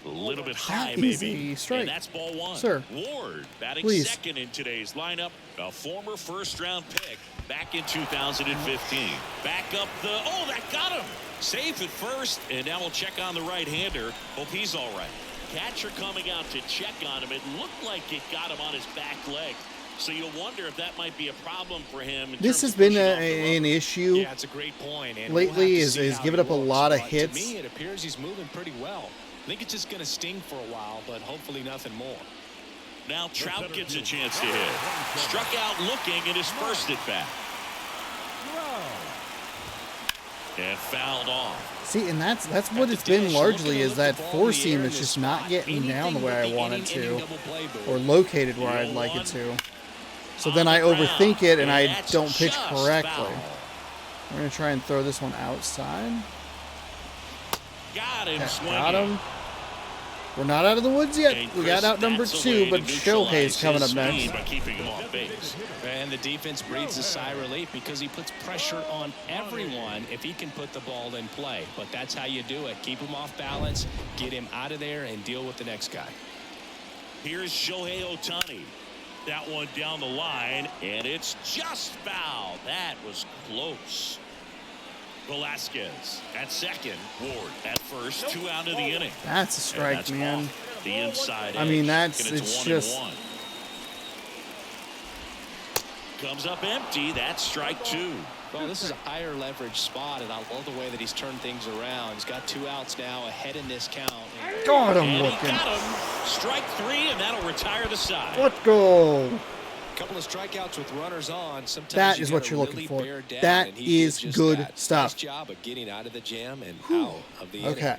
Speaker 2: A little bit high,
Speaker 1: That is
Speaker 2: maybe.
Speaker 1: a strike.
Speaker 2: And that's ball 1.
Speaker 1: Sir.
Speaker 2: Ward batting
Speaker 1: Please.
Speaker 2: second in today's lineup. A former first-round pick back in 2015. Back up the... Oh, that got him. Safe at first. And now we'll check on the right-hander. Hope he's all right. Catcher coming out to check on him. It looked like it got him on his back leg. So you wonder if that might be a problem for him.
Speaker 1: This has been an issue
Speaker 3: Yeah, it's a great point. And
Speaker 1: lately.
Speaker 3: we'll have to
Speaker 1: Is
Speaker 3: see how
Speaker 1: giving
Speaker 3: he
Speaker 1: up a
Speaker 3: looks,
Speaker 1: lot of
Speaker 3: but
Speaker 1: hits.
Speaker 3: To me, it appears he's moving pretty well. I think it's just going to sting for a while, but hopefully nothing more.
Speaker 2: Now Trout gets a chance to hit. Struck out looking in his first at bat. And fouled off.
Speaker 1: See, and that's what it's been largely, is that four seam is just not getting down the way I want it to, or located where I'd like it to. So then I overthink it and I don't pitch correctly. We're going to try and throw this one outside.
Speaker 2: Got him
Speaker 1: Okay,
Speaker 2: swinging.
Speaker 1: got him. We're not out of the woods yet. We got out number 2, but Shohei's coming up next.
Speaker 2: By keeping him off base.
Speaker 3: And the defense breathes a sigh of relief because he puts pressure on everyone if he can put the ball in play. But that's how you do it. Keep him off balance, get him out of there, and deal with the next guy.
Speaker 2: Here's Shohei Ohtani. That one down the line, and it's just foul. That was close. Velasquez at second. Ward at first. 2 out of the inning.
Speaker 1: That's a strike,
Speaker 2: That's
Speaker 1: man.
Speaker 2: off the inside
Speaker 1: I mean,
Speaker 2: edge.
Speaker 1: that's-
Speaker 2: And
Speaker 1: it's
Speaker 2: 1-1.
Speaker 1: just-
Speaker 2: Comes up empty. That's strike 2.
Speaker 3: Well, this is a higher leverage spot, and I love the way that he's turned things around. He's got 2 outs now, ahead in this count.
Speaker 1: God, I'm
Speaker 2: And he
Speaker 1: looking.
Speaker 2: got him. Strike 3, and that'll retire the side.
Speaker 1: Let's go.
Speaker 3: A couple of strikeouts with runners on. Sometimes
Speaker 1: That
Speaker 3: you
Speaker 1: is what
Speaker 3: gotta
Speaker 1: you're looking
Speaker 3: really
Speaker 1: for.
Speaker 3: bear down,
Speaker 1: That
Speaker 3: and he
Speaker 1: is
Speaker 3: did just
Speaker 1: good
Speaker 3: that.
Speaker 1: stuff.
Speaker 3: Nice job of getting out of the jam and out of the inning.
Speaker 1: Okay.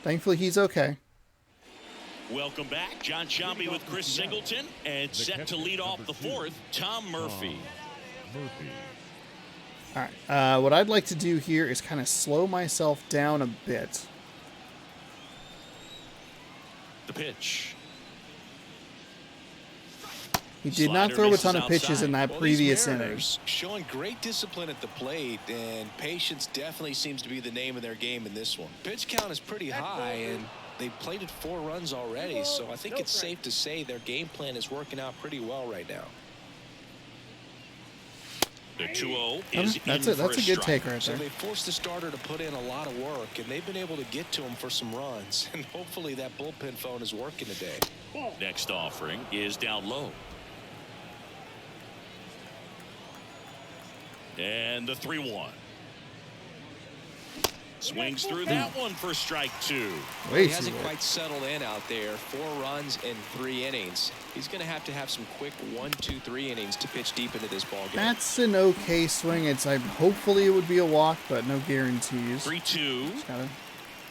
Speaker 1: Thankfully, he's okay.
Speaker 2: Welcome back. John Sciambi with Chris Singleton, and set to lead off the 4th, Tom Murphy.
Speaker 1: All right. What I'd like to do here is kind of slow myself down a bit.
Speaker 2: The pitch.
Speaker 1: He did not
Speaker 2: Slider
Speaker 1: throw a
Speaker 2: misses
Speaker 1: ton of pitches
Speaker 2: outside.
Speaker 1: in that
Speaker 3: Well,
Speaker 1: previous
Speaker 3: these
Speaker 1: inning.
Speaker 3: Mariners showing great discipline at the plate, and patience definitely seems to be the name of their game in this one. Pitch count is pretty high, and they've plated 4 runs already, so I think it's safe to say their game plan is working out pretty well right now.
Speaker 2: The 2-0
Speaker 1: Okay,
Speaker 2: is
Speaker 1: that's
Speaker 2: in
Speaker 1: it. That's
Speaker 2: for
Speaker 1: a good
Speaker 2: strike.
Speaker 1: take right
Speaker 3: So
Speaker 1: there.
Speaker 3: they forced the starter to put in a lot of work, and they've been able to get to him for some runs, and hopefully that bullpen phone is working today.
Speaker 2: Next offering is down low. And the 3-1. Swings through that one for strike 2.
Speaker 1: Way
Speaker 3: He
Speaker 1: too
Speaker 3: hasn't
Speaker 1: late.
Speaker 3: quite settled in out there. 4 runs in 3 innings. He's going to have some quick 1, 2, 3 innings to pitch deep into this ball game.
Speaker 1: That's an okay swing. Hopefully it would be a walk, but no guarantees.
Speaker 2: 3-2.
Speaker 1: Just gotta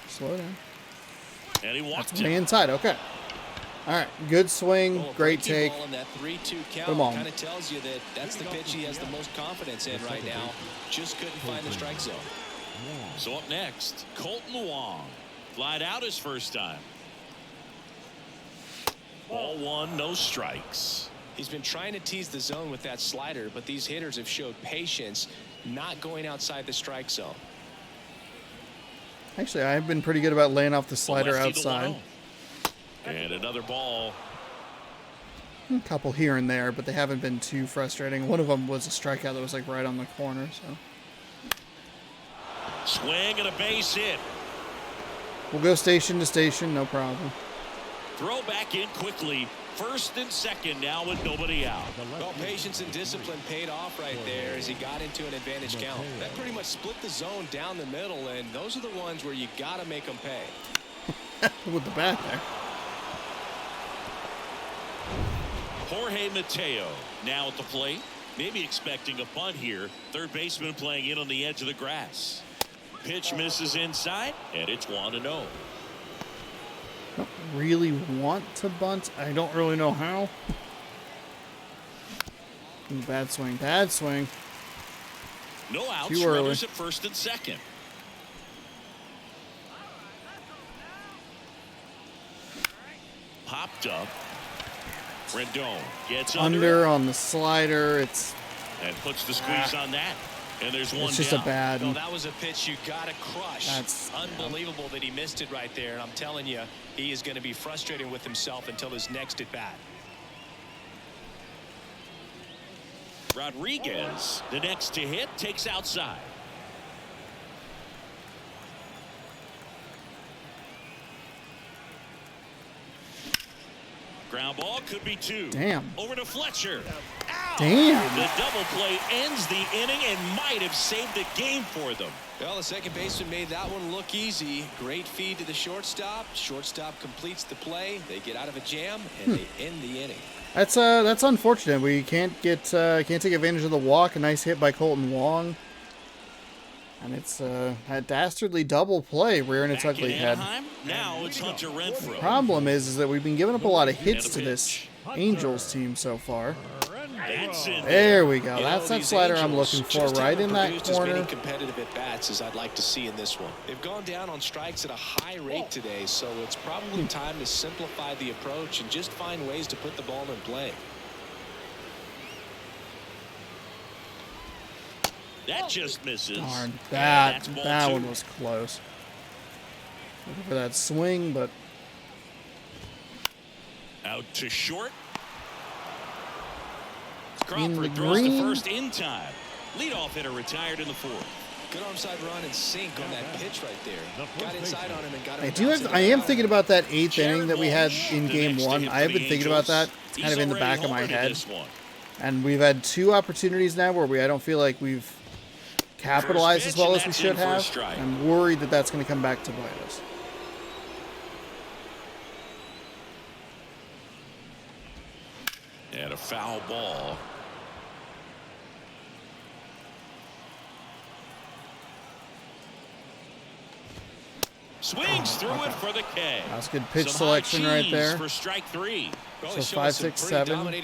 Speaker 1: slow down.
Speaker 2: And he walked
Speaker 1: That's
Speaker 2: it.
Speaker 1: way inside. Okay. All right. Good swing.
Speaker 3: Well, a
Speaker 1: Great
Speaker 3: breaking
Speaker 1: take.
Speaker 3: ball in that 3-2
Speaker 1: Put 'em
Speaker 3: count
Speaker 1: on.
Speaker 3: kind of tells you that that's the pitch he has the most confidence in right now. Just couldn't find the strike zone.
Speaker 2: So up next, Colton Wong. Flied out his first time. Ball 1, no strikes.
Speaker 3: He's been trying to tease the zone with that slider, but these hitters have showed patience not going outside the strike zone.
Speaker 1: Actually, I've been pretty good about laying off the slider
Speaker 2: Lefty to
Speaker 1: outside.
Speaker 2: 1-0. And another ball.
Speaker 1: A couple here and there, but they haven't been too frustrating. One of them was a strikeout that was like right on the corner. So
Speaker 2: Swing and a base hit.
Speaker 1: we'll go station to station, no problem.
Speaker 2: Throw back in quickly. First and second now with nobody out.
Speaker 3: Well, patience and discipline paid off right there as he got into an advantage count. That pretty much split the zone down the middle, and those are the ones where you got to make them pay.
Speaker 1: With the bat there.
Speaker 2: Jorge Mateo now at the plate. Maybe expecting a bunt here. Third baseman playing in on the edge of the grass. Pitch misses inside, and it's 1-0.
Speaker 1: Don't really want to bunt. I don't really know how. Ooh, bad swing. Bad swing.
Speaker 2: No outs.
Speaker 1: Too early.
Speaker 2: Runners at first and second. Popped up. Rendon gets
Speaker 1: Under on the slider. It's
Speaker 2: and puts the squeeze on that. And there's one
Speaker 1: it's just
Speaker 2: down.
Speaker 1: a bad.
Speaker 3: No, that was a pitch you got to crush.
Speaker 1: That's
Speaker 3: unbelievable that he missed it right there. And I'm telling you, he is going to be frustrated with himself until his next at bat.
Speaker 2: Rodriguez, the next to hit, takes outside. Ground ball could be 2.
Speaker 1: Damn.
Speaker 2: Over to Fletcher. Ow!
Speaker 1: Damn.
Speaker 2: The double play ends the inning and might have saved the game for them.
Speaker 3: Well, the second baseman made that one look easy. Great feed to the shortstop. Shortstop completes the play. They get out of a jam and they end the inning.
Speaker 1: That's unfortunate. We can't take advantage of the walk. A nice hit by Colton Wong. And it's a dastardly double play rearing its ugly head.
Speaker 2: Now it's Hunter Renfroe.
Speaker 1: Problem is that we've been giving up a lot of hits to this Angels team so far. There we go. That's that slider I'm looking for, right in that corner.
Speaker 3: As many competitive at bats as I'd like to see in this one. They've gone down on strikes at a high rate today, so it's probably time to simplify the approach and just find ways to put the ball in play.
Speaker 2: That just misses.
Speaker 1: Darn,
Speaker 2: That's
Speaker 1: that
Speaker 2: ball 2.
Speaker 1: one was close. Looking for that swing, but
Speaker 2: Out to short.
Speaker 1: In the
Speaker 2: Crawford throws the
Speaker 1: green.
Speaker 2: first in time. Leadoff hitter retired in the 4th.
Speaker 3: Good onside run and sink on that pitch right there. Got inside on him and got him.
Speaker 1: I am thinking about that 8th inning that we had in game 1. I have been thinking about that. It's kind of in the back of my head. And we've had 2 opportunities now where I don't feel like we've capitalized as well as we should have. I'm worried that that's going to come back to bite us.
Speaker 2: And a foul ball. Swings through it for the K.
Speaker 1: That's good pitch
Speaker 2: Some
Speaker 1: selection
Speaker 2: high
Speaker 1: right there.
Speaker 2: For strike 3.
Speaker 1: So 5, 6, 7,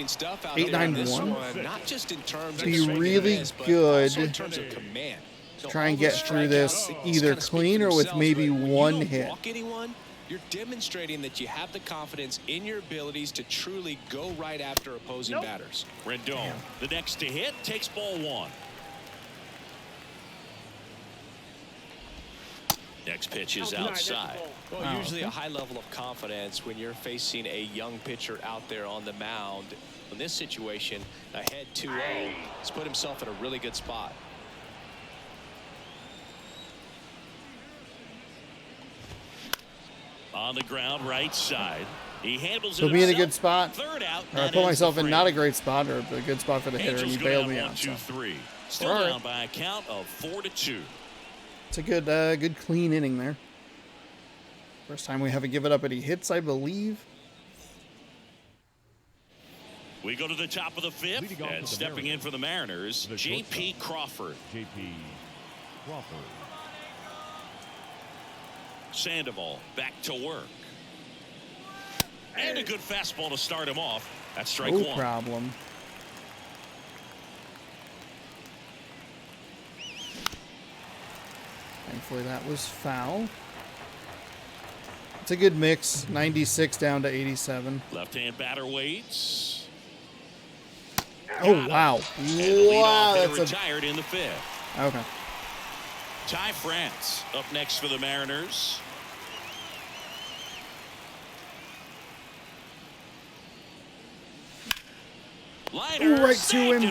Speaker 1: 8, 9, 1.
Speaker 3: Not just in terms
Speaker 1: Be
Speaker 3: of
Speaker 1: really
Speaker 3: miss, but
Speaker 1: good
Speaker 3: also in terms of command.
Speaker 1: to try and get through this either clean or with maybe one hit.
Speaker 3: Walk anyone, you're demonstrating that you have the confidence in your abilities to truly go right after opposing batters.
Speaker 2: Rendon, the next to hit, takes ball 1. Next pitch is outside.
Speaker 3: Well, usually a high level of confidence when you're facing a young pitcher out there on the mound. In this situation, ahead 2-0, he's put himself in a really good spot.
Speaker 2: On the ground, right side. He handles
Speaker 1: So
Speaker 2: it
Speaker 1: be in a
Speaker 2: himself.
Speaker 1: good spot.
Speaker 2: Third out.
Speaker 1: Or I put myself in not a great spot or a good spot for the hitter, and he bailed me out.
Speaker 2: 1, 2,
Speaker 1: So
Speaker 2: 3. Still
Speaker 1: All right.
Speaker 2: down by a count of 4-2.
Speaker 1: it's a good clean inning there. First time we haven't given up any hits, I believe.
Speaker 2: We go to the top of the 5th, and stepping in for the Mariners, J.P. Crawford.
Speaker 4: J.P. Crawford.
Speaker 2: Sandoval back to work. And a good fastball to start him off. That's strike
Speaker 1: No
Speaker 2: 1.
Speaker 1: problem. Thankfully that was foul. It's a good mix. 96 down to 87.
Speaker 2: Left-hand batter waits.
Speaker 1: Oh, wow.
Speaker 2: And the leadoff
Speaker 1: Wow,
Speaker 2: hitter
Speaker 1: that's a
Speaker 2: retired in the 5th.
Speaker 1: Okay.
Speaker 2: Ty France up next for the Mariners.
Speaker 1: Ooh, right to him.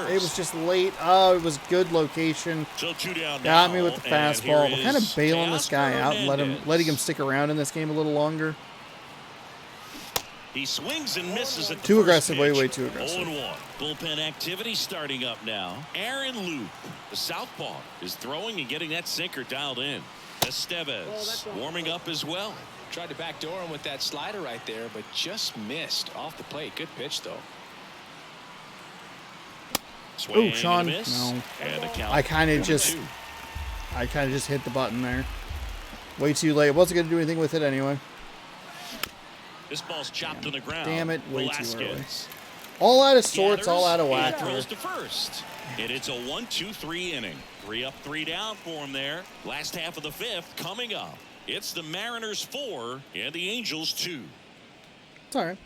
Speaker 1: It was just late. Oh, it was good location.
Speaker 2: So 2 down
Speaker 1: Got
Speaker 2: now,
Speaker 1: me with the
Speaker 2: and
Speaker 1: fastball.
Speaker 2: here
Speaker 1: We're kind of
Speaker 2: is
Speaker 1: bailing this guy out and
Speaker 2: Hernandez.
Speaker 1: letting him stick around in this game a little longer.
Speaker 2: He swings and misses at the
Speaker 1: Too
Speaker 2: first
Speaker 1: aggressive, way
Speaker 2: pitch.
Speaker 1: too aggressive.
Speaker 2: 0-1. Bullpen activity starting up now. Aaron Loop, the southpaw, is throwing and getting that sinker dialed in. Estevez warming up as well.
Speaker 3: Tried to backdoor him with that slider right there, but just missed off the plate. Good pitch, though.
Speaker 2: Swing
Speaker 1: Ooh, Sean.
Speaker 2: and a miss.
Speaker 1: No.
Speaker 2: And the count
Speaker 1: I kind of
Speaker 2: 1-2.
Speaker 1: just hit the button there. Way too late. Wasn't going to do anything with it anyway.
Speaker 2: This ball's chopped to the ground.
Speaker 1: Damn it, way too
Speaker 2: Velasquez
Speaker 1: early. All out of sorts,
Speaker 2: gathers
Speaker 1: all out of
Speaker 2: and
Speaker 1: whack here.
Speaker 2: throws to first. And it's a 1-2-3 inning. 3 up, 3 down for him there. Last half of the 5th coming up. It's the Mariners 4 and the Angels 2.
Speaker 1: It's all right.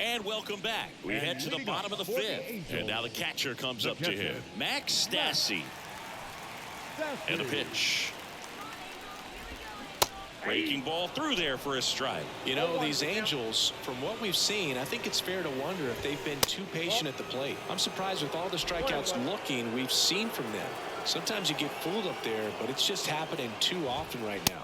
Speaker 2: And welcome back. We head to the bottom of the 5th. And now the catcher comes up to him. Max Stassi. And a pitch. Breaking ball through there for a strike.
Speaker 3: You know, these Angels, from what we've seen, I think it's fair to wonder if they've been too patient at the plate. I'm surprised with all the strikeouts looking we've seen from them. Sometimes you get fooled up there, but it's just happening too often right now.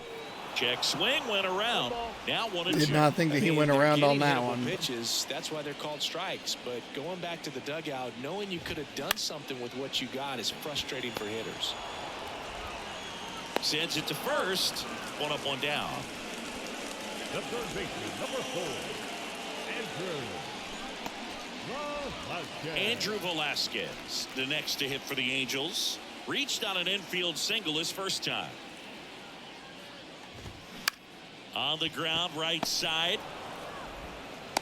Speaker 2: Check swing went around. Now 1-2.
Speaker 1: Did not think that he went around on that one.
Speaker 3: Pitches, that's why they're called strikes. But going back to the dugout, knowing you could have done something with what you got is frustrating for hitters.
Speaker 2: Sends it to first. 1 up, 1 down.
Speaker 4: The third baseman, number 4,
Speaker 2: Andrew Velasquez, the next to hit for the Angels. Reached on an infield single his first time. On the ground, right side.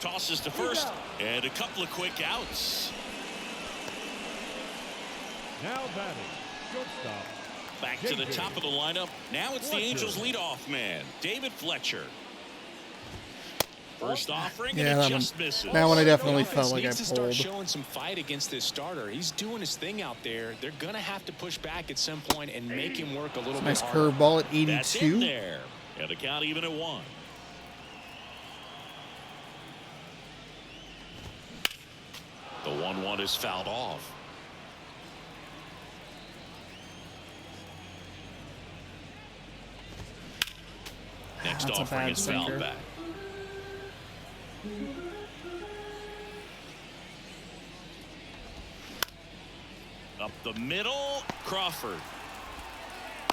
Speaker 2: Tosses to first. And a couple of quick outs.
Speaker 4: Now batting, shortstop.
Speaker 2: Back to the top of the lineup. Now it's the Angels leadoff man, David Fletcher. First offering,
Speaker 1: Yeah,
Speaker 2: and
Speaker 1: that
Speaker 2: it
Speaker 1: one-
Speaker 2: just misses.
Speaker 1: That one I definitely
Speaker 3: Offense
Speaker 1: felt like I
Speaker 3: needs to start
Speaker 1: pulled.
Speaker 3: showing some fight against this starter. He's doing his thing out there. They're going to have to push back at some point and make him work a little
Speaker 1: Nice
Speaker 3: bit harder.
Speaker 1: curveball at
Speaker 2: That's in
Speaker 1: 82.
Speaker 2: there. And the count even at 1. The 1-1 is fouled off. Next
Speaker 1: That's a
Speaker 2: offering
Speaker 1: bad
Speaker 2: is fouled
Speaker 1: sinker.
Speaker 2: back. Up the middle, Crawford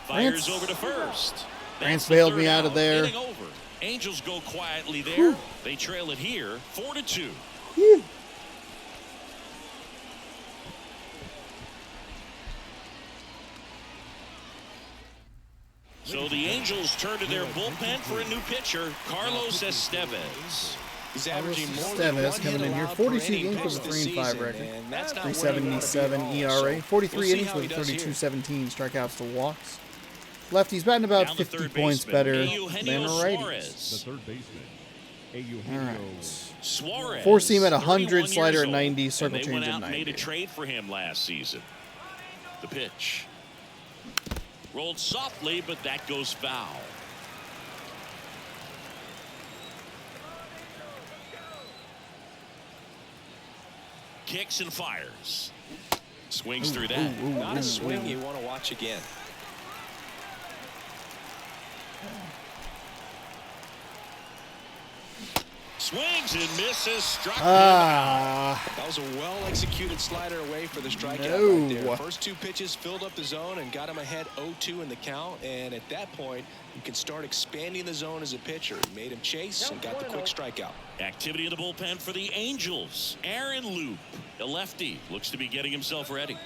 Speaker 2: fires
Speaker 1: France.
Speaker 2: over to first.
Speaker 1: France
Speaker 2: That's the
Speaker 1: bailed
Speaker 2: third
Speaker 1: me out of there.
Speaker 2: inning over. Angels go quietly there. They trail it here, 4-2. So the Angels turn to their bullpen for a new pitcher, Carlos Estevez.
Speaker 3: He's averaging more than
Speaker 1: Estevez
Speaker 3: one
Speaker 1: coming
Speaker 3: hit
Speaker 1: in here.
Speaker 3: allowed per
Speaker 1: 42
Speaker 3: inning
Speaker 1: games with a
Speaker 3: pitched this
Speaker 1: 3-5
Speaker 3: season,
Speaker 1: record.
Speaker 3: and that's not where he wanted to be
Speaker 1: 377
Speaker 3: at all.
Speaker 1: ERA.
Speaker 3: So
Speaker 1: 43
Speaker 3: we'll see
Speaker 1: innings
Speaker 3: how he
Speaker 1: with
Speaker 3: does here.
Speaker 1: 32-17 strikeouts to walks. Lefty's batting about
Speaker 2: Down the
Speaker 1: 50
Speaker 2: third
Speaker 1: points
Speaker 2: baseman,
Speaker 1: better
Speaker 2: Eugenio
Speaker 1: than
Speaker 2: Suarez.
Speaker 1: righties.
Speaker 4: The third baseman,
Speaker 1: All
Speaker 4: Eugenio.
Speaker 1: right.
Speaker 2: Suarez,
Speaker 1: Four seam at 100,
Speaker 2: 31
Speaker 1: slider
Speaker 2: years
Speaker 1: at 90,
Speaker 2: old,
Speaker 1: circle
Speaker 2: and they
Speaker 1: change
Speaker 2: went
Speaker 1: at
Speaker 2: out and made a
Speaker 1: 90.
Speaker 2: trade for him last season. The pitch. Rolled softly, but that goes foul. Kicks and fires. Swings through that.
Speaker 3: Not a swing you want to watch again.
Speaker 2: Swings and misses. Struck him out.
Speaker 1: Ah,
Speaker 3: That was a well-executed slider away for the strikeout
Speaker 1: No.
Speaker 3: right there. First 2 pitches filled up the zone and got him ahead 0-2 in the count. And at that point, you can start expanding the zone as a pitcher. He made him chase and got the quick strikeout.
Speaker 2: Activity in the bullpen for the Angels. Aaron Loop, a lefty, looks to be getting himself ready.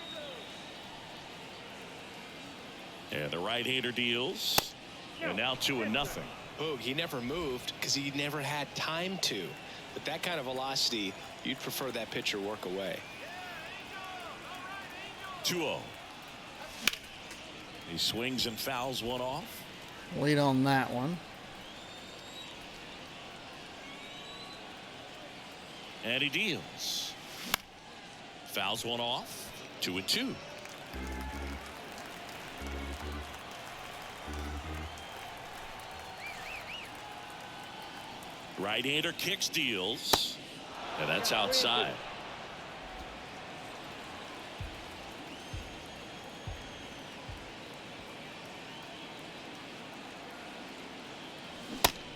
Speaker 2: And the right-hander deals. And now 2-0.
Speaker 3: Boog, he never moved because he never had time to. But that kind of velocity, you'd prefer that pitcher work away.
Speaker 2: 2-0. He swings and fouls one off.
Speaker 1: wait on that one.
Speaker 2: And he deals. Fouls one off. 2-2. Right-hander kicks, deals. And that's outside.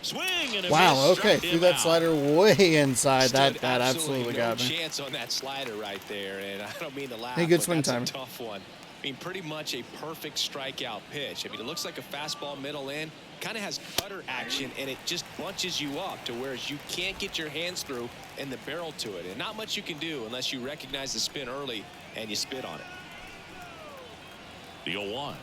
Speaker 2: Swing and a
Speaker 1: Wow,
Speaker 2: miss,
Speaker 1: okay.
Speaker 2: struck
Speaker 1: Threw
Speaker 2: him
Speaker 1: that
Speaker 2: out.
Speaker 1: slider way inside.
Speaker 3: Stood
Speaker 1: That absolutely
Speaker 3: no
Speaker 1: got me.
Speaker 3: chance on that slider right there, and I don't mean to laugh.
Speaker 1: Hey, good
Speaker 3: but
Speaker 1: swing
Speaker 3: that's
Speaker 1: time.
Speaker 3: a tough one. I mean, pretty much a perfect strikeout pitch. I mean, it looks like a fastball middle in, kind of has cutter action, and it just bunches you up to where you can't get your hands through and the barrel to it. And not much you can do unless you recognize the spin early and you spit on it.
Speaker 2: The 0-1.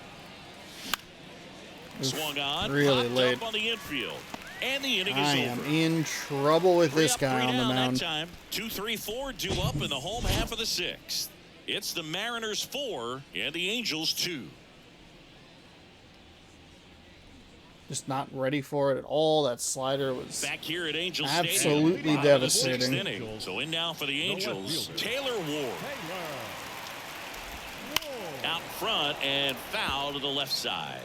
Speaker 2: Swung on.
Speaker 1: Really
Speaker 2: popped
Speaker 1: late.
Speaker 2: up on the infield. And the inning
Speaker 1: I
Speaker 2: is
Speaker 1: am
Speaker 2: over.
Speaker 1: in trouble with this
Speaker 2: Three up,
Speaker 1: guy
Speaker 2: three
Speaker 1: on the
Speaker 2: down
Speaker 1: mound.
Speaker 2: That time. 2-3-4 due up in the home half of the sixth. It's the Mariners 4 and the Angels 2.
Speaker 1: Just not ready for it at all. That slider was
Speaker 2: Back here at Angels
Speaker 1: absolutely
Speaker 2: Stadium,
Speaker 1: devastating.
Speaker 2: bottom of the 6th inning. So in now for the Angels, Taylor Ward. Out front and foul to the left side.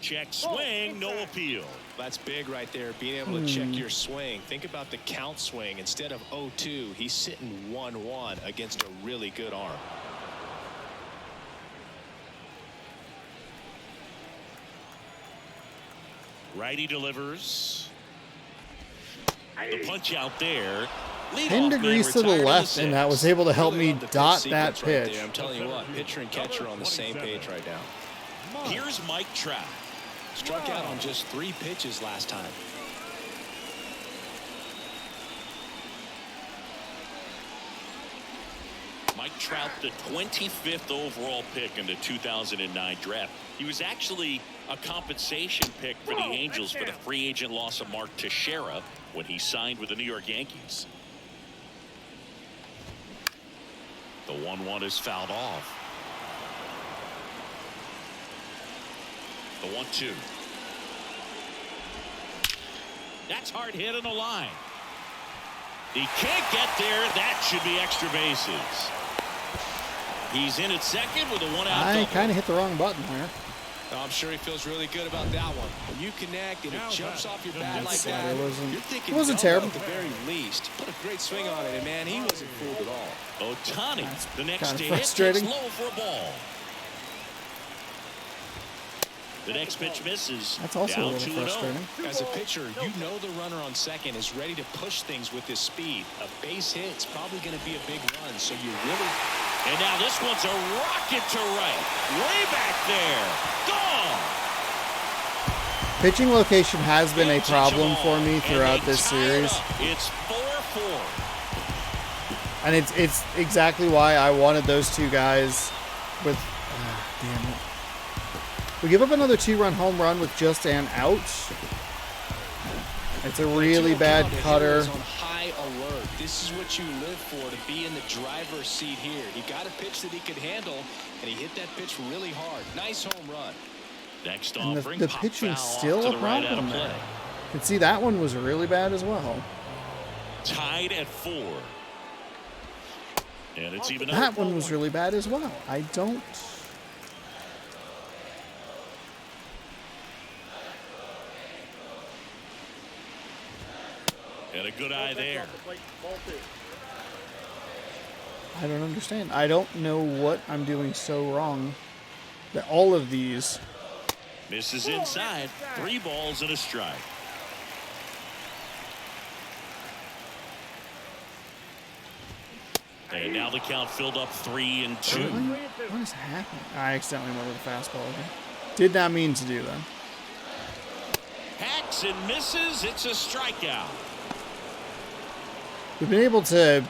Speaker 2: Check swing, no appeal.
Speaker 3: That's big right there, being able to check your swing. Think about the count swing. Instead of 0-2, he's sitting 1-1 against a really good arm.
Speaker 2: Righty delivers. The punch out there.
Speaker 1: 10 degrees to the left, and that was able to help me dot that
Speaker 3: Right
Speaker 1: pitch.
Speaker 3: there. I'm telling you what, pitcher and catcher on the same page right now.
Speaker 2: Here's Mike Trout.
Speaker 3: Struck out on just 3 pitches last time.
Speaker 2: Mike Trout, the 25th overall pick in the 2009 draft. He was actually a compensation pick for the Angels for the free agent loss of Mark Teixeira when he signed with the New York Yankees. The 1-1 is fouled off. The 1-2. That's hard hit on the line. He can't get there. That should be extra bases. He's in at second with a 1-out
Speaker 1: I
Speaker 2: double.
Speaker 1: kind of hit the wrong button there.
Speaker 3: I'm sure he feels really good about that one. When you connect and it jumps off your bat like that,
Speaker 1: It wasn't-
Speaker 3: you're thinking
Speaker 1: it wasn't
Speaker 3: double
Speaker 1: terrible.
Speaker 3: at the very least. Put a great swing on it, and man, he wasn't fooled at all.
Speaker 2: Otani, the next
Speaker 1: kinda
Speaker 2: to hit,
Speaker 1: frustrating.
Speaker 2: gets low for a ball. The next pitch misses.
Speaker 1: That's also a
Speaker 2: Down
Speaker 1: little
Speaker 2: 2-0.
Speaker 1: frustrating.
Speaker 3: As a pitcher, you know the runner on second is ready to push things with his speed. A base hit's probably going to be a big run, so you really...
Speaker 2: And now this one's a rocket to right. Way back there. Gone.
Speaker 1: Pitching location has been a
Speaker 2: Yankees
Speaker 1: problem
Speaker 2: are
Speaker 1: for
Speaker 2: on,
Speaker 1: me
Speaker 2: and
Speaker 1: throughout
Speaker 2: they
Speaker 1: this
Speaker 2: tie it
Speaker 1: series.
Speaker 2: up. It's 4-4.
Speaker 1: And it's exactly why I wanted those two guys with... damn it. We give up another 2-run home run with just an out. It's a really bad cutter.
Speaker 3: On high alert. This is what you live for, to be in the driver's seat here. He got a pitch that he could handle, and he hit that pitch really hard. Nice home run.
Speaker 2: Next
Speaker 1: And
Speaker 2: offering,
Speaker 1: the
Speaker 2: pop
Speaker 1: pitching's
Speaker 2: foul
Speaker 1: still
Speaker 2: to
Speaker 1: a
Speaker 2: the right out
Speaker 1: problem
Speaker 2: of
Speaker 1: there.
Speaker 2: play.
Speaker 1: You can see that one was really bad as well.
Speaker 2: Tied at 4. And it's even
Speaker 1: That
Speaker 2: up.
Speaker 1: one was really bad as well. I don't...
Speaker 2: And a good eye there.
Speaker 1: I don't understand. I don't know what I'm doing so wrong. That all of these...
Speaker 2: Misses inside. 3 balls and a strike. And now the count filled up 3-2.
Speaker 1: What is happening? I accidentally went with a fastball again. Did not mean to do that.
Speaker 2: Hacks and misses. It's a strikeout.
Speaker 1: We've been able to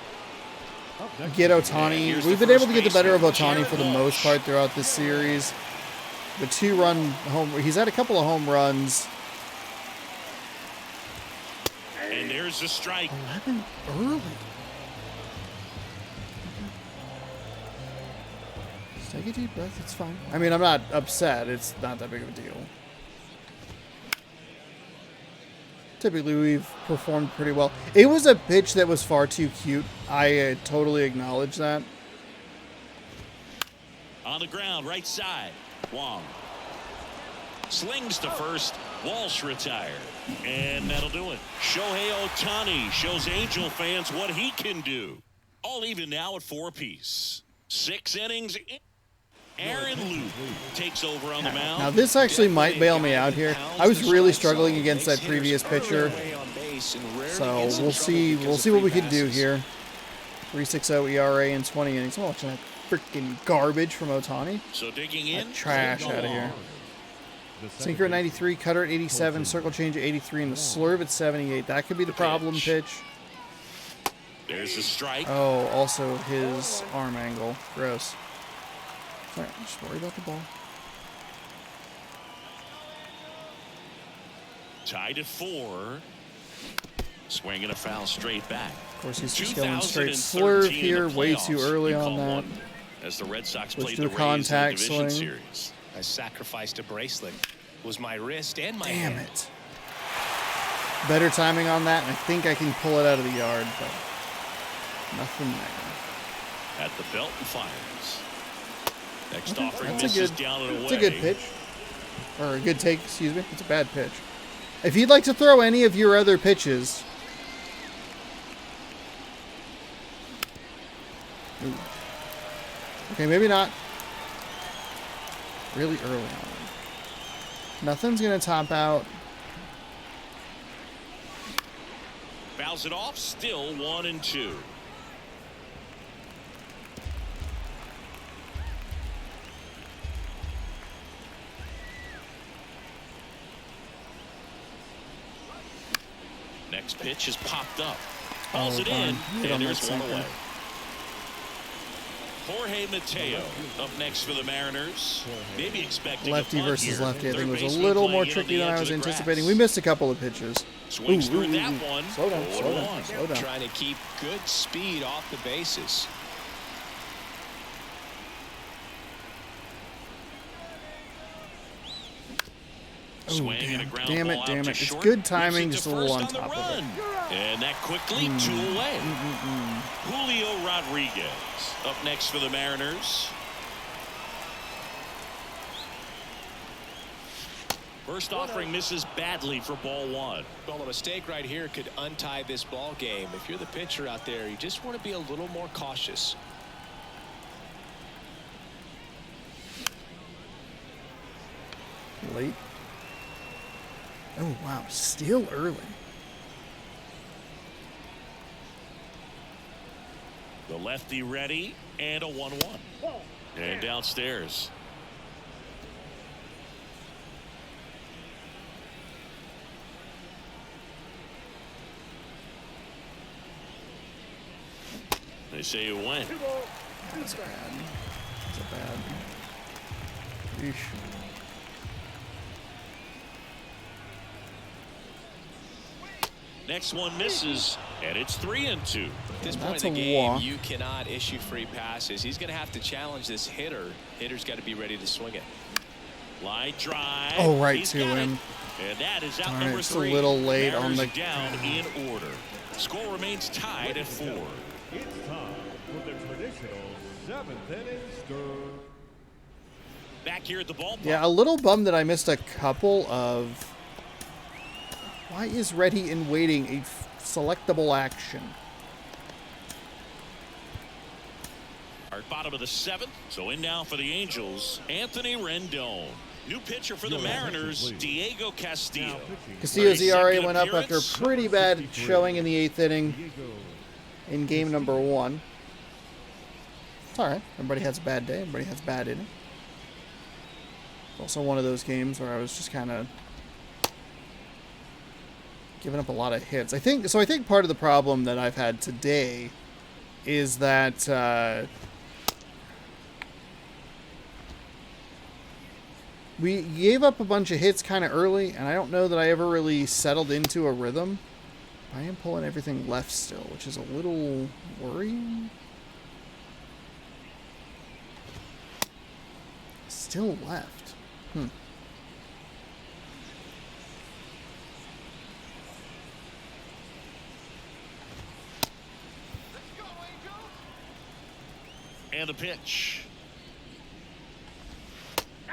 Speaker 1: get Otani. We've been able to get the better of Otani for the most part throughout this series. the 2-run home. He's had a couple of home runs.
Speaker 2: And there's the strike.
Speaker 1: 11 early. Just take a deep breath. It's fine. I mean, I'm not upset. It's not that big of a deal. Typically, we've performed pretty well. It was a pitch that was far too cute. I totally acknowledge that.
Speaker 2: On the ground, right side. Wong slings to first. Walsh retired. And that'll do it. Shohei Ohtani shows Angel fans what he can do. All even now at 4 apiece. 6 innings. Aaron Luke takes over on the mound.
Speaker 1: Now this actually might bail me out here. I was really struggling against that previous pitcher. So we'll see what we can do here. 3.60 ERA in 20 innings. I'm watching that freaking garbage from Ohtani.
Speaker 2: So digging in.
Speaker 1: Trash out of here. Sinker at 93, cutter at 87, circle change at 83, and the slurve at 78. That could be the problem pitch.
Speaker 2: There's the strike.
Speaker 1: Oh, also his arm angle. Gross. Sorry, just worry about the ball.
Speaker 2: Tied at 4. Swinging a foul straight back.
Speaker 1: Of course, he's just going straight slurve here. Way too early on that.
Speaker 2: As the Red Sox
Speaker 1: Let's
Speaker 2: played
Speaker 1: do
Speaker 2: the
Speaker 1: a
Speaker 2: Rays
Speaker 1: contact
Speaker 2: in the division
Speaker 1: swing.
Speaker 2: series.
Speaker 3: I sacrificed a bracelet. It was my wrist and my
Speaker 1: Damn
Speaker 3: hand.
Speaker 1: it. Better timing on that, and I think I can pull it out of the yard, but nothing there.
Speaker 2: At the belt and fires. Next
Speaker 1: Okay,
Speaker 2: offering
Speaker 1: that's
Speaker 2: misses down and away.
Speaker 1: It's a good pitch. Or a good take, excuse me. It's a bad pitch. If you'd like to throw any of your other pitches... Ooh. Okay, maybe not. Really early on. Nothing's going to top out.
Speaker 2: Fouls it off. Still 1-2. Next pitch is popped up. Calls it in, and there's one away. Jorge Mateo up next for the Mariners. Maybe expecting
Speaker 1: Lefty
Speaker 2: a bunt
Speaker 1: versus
Speaker 2: here.
Speaker 1: lefty, I think,
Speaker 2: Third
Speaker 1: was a
Speaker 2: baseman
Speaker 1: little more
Speaker 2: playing in on
Speaker 1: tricky
Speaker 2: the
Speaker 1: than I
Speaker 2: edge
Speaker 1: was
Speaker 2: of the
Speaker 1: anticipating.
Speaker 2: grass.
Speaker 1: We missed a couple of pitches.
Speaker 2: Swings through that
Speaker 1: ooh.
Speaker 2: one.
Speaker 1: Slow down, slow down,
Speaker 2: 0-1.
Speaker 1: slow down.
Speaker 3: Trying to keep good speed off the bases.
Speaker 1: Oh,
Speaker 2: Swing and a ground
Speaker 1: damn
Speaker 2: ball
Speaker 1: it, damn
Speaker 2: out to
Speaker 1: it. It's
Speaker 2: short.
Speaker 1: good timing,
Speaker 2: Moves it
Speaker 1: just a
Speaker 2: to
Speaker 1: little
Speaker 2: first
Speaker 1: on
Speaker 2: the
Speaker 1: top of it.
Speaker 2: run. And that quickly 2 away. Julio Rodriguez up next for the Mariners. First offering misses badly for ball 1.
Speaker 3: Well, a mistake right here could untie this ball game. If you're the pitcher out there, you just want to be a little more cautious.
Speaker 1: Late. Oh, wow. Still early.
Speaker 2: The lefty ready, and a 1-1. And downstairs. They say it went.
Speaker 1: That's bad. That's a bad. Eesh.
Speaker 2: Next one misses, and it's 3-2.
Speaker 3: At this point
Speaker 1: That's
Speaker 3: in the
Speaker 1: a
Speaker 3: game,
Speaker 1: walk.
Speaker 3: you cannot issue free passes. He's going to have to challenge this hitter. Hitter's got to be ready to swing it.
Speaker 2: Line drive.
Speaker 1: Oh, right
Speaker 2: He's
Speaker 1: to
Speaker 2: got
Speaker 1: him.
Speaker 2: it. And that is out
Speaker 1: Darn it,
Speaker 2: number
Speaker 1: it's a
Speaker 2: 3.
Speaker 1: little late on
Speaker 2: Mariners
Speaker 1: the-
Speaker 2: down in order. Score remains tied at 4.
Speaker 4: It's time for the traditional 7th inning stir.
Speaker 2: Back here at the ballpark.
Speaker 1: Yeah, a little bummed that I missed a couple of... Why is ready and waiting a selectable action?
Speaker 2: Our bottom of the 7th. So in now for the Angels, Anthony Rendon. New pitcher for the Mariners, Diego Castillo.
Speaker 1: Castillo's
Speaker 2: For his
Speaker 1: ERA
Speaker 2: second
Speaker 1: went up after a
Speaker 2: appearance.
Speaker 1: pretty bad showing in the 8th inning in game number 1. It's alright. Everybody has a bad day. Everybody has a bad inning. It's also one of those games where I was just kind of giving up a lot of hits. I think part of the problem that I've had today is that We gave up a bunch of hits kind of early, and I don't know that I ever really settled into a rhythm. I am pulling everything left still, which is a little worrying. Still left.
Speaker 2: And the pitch.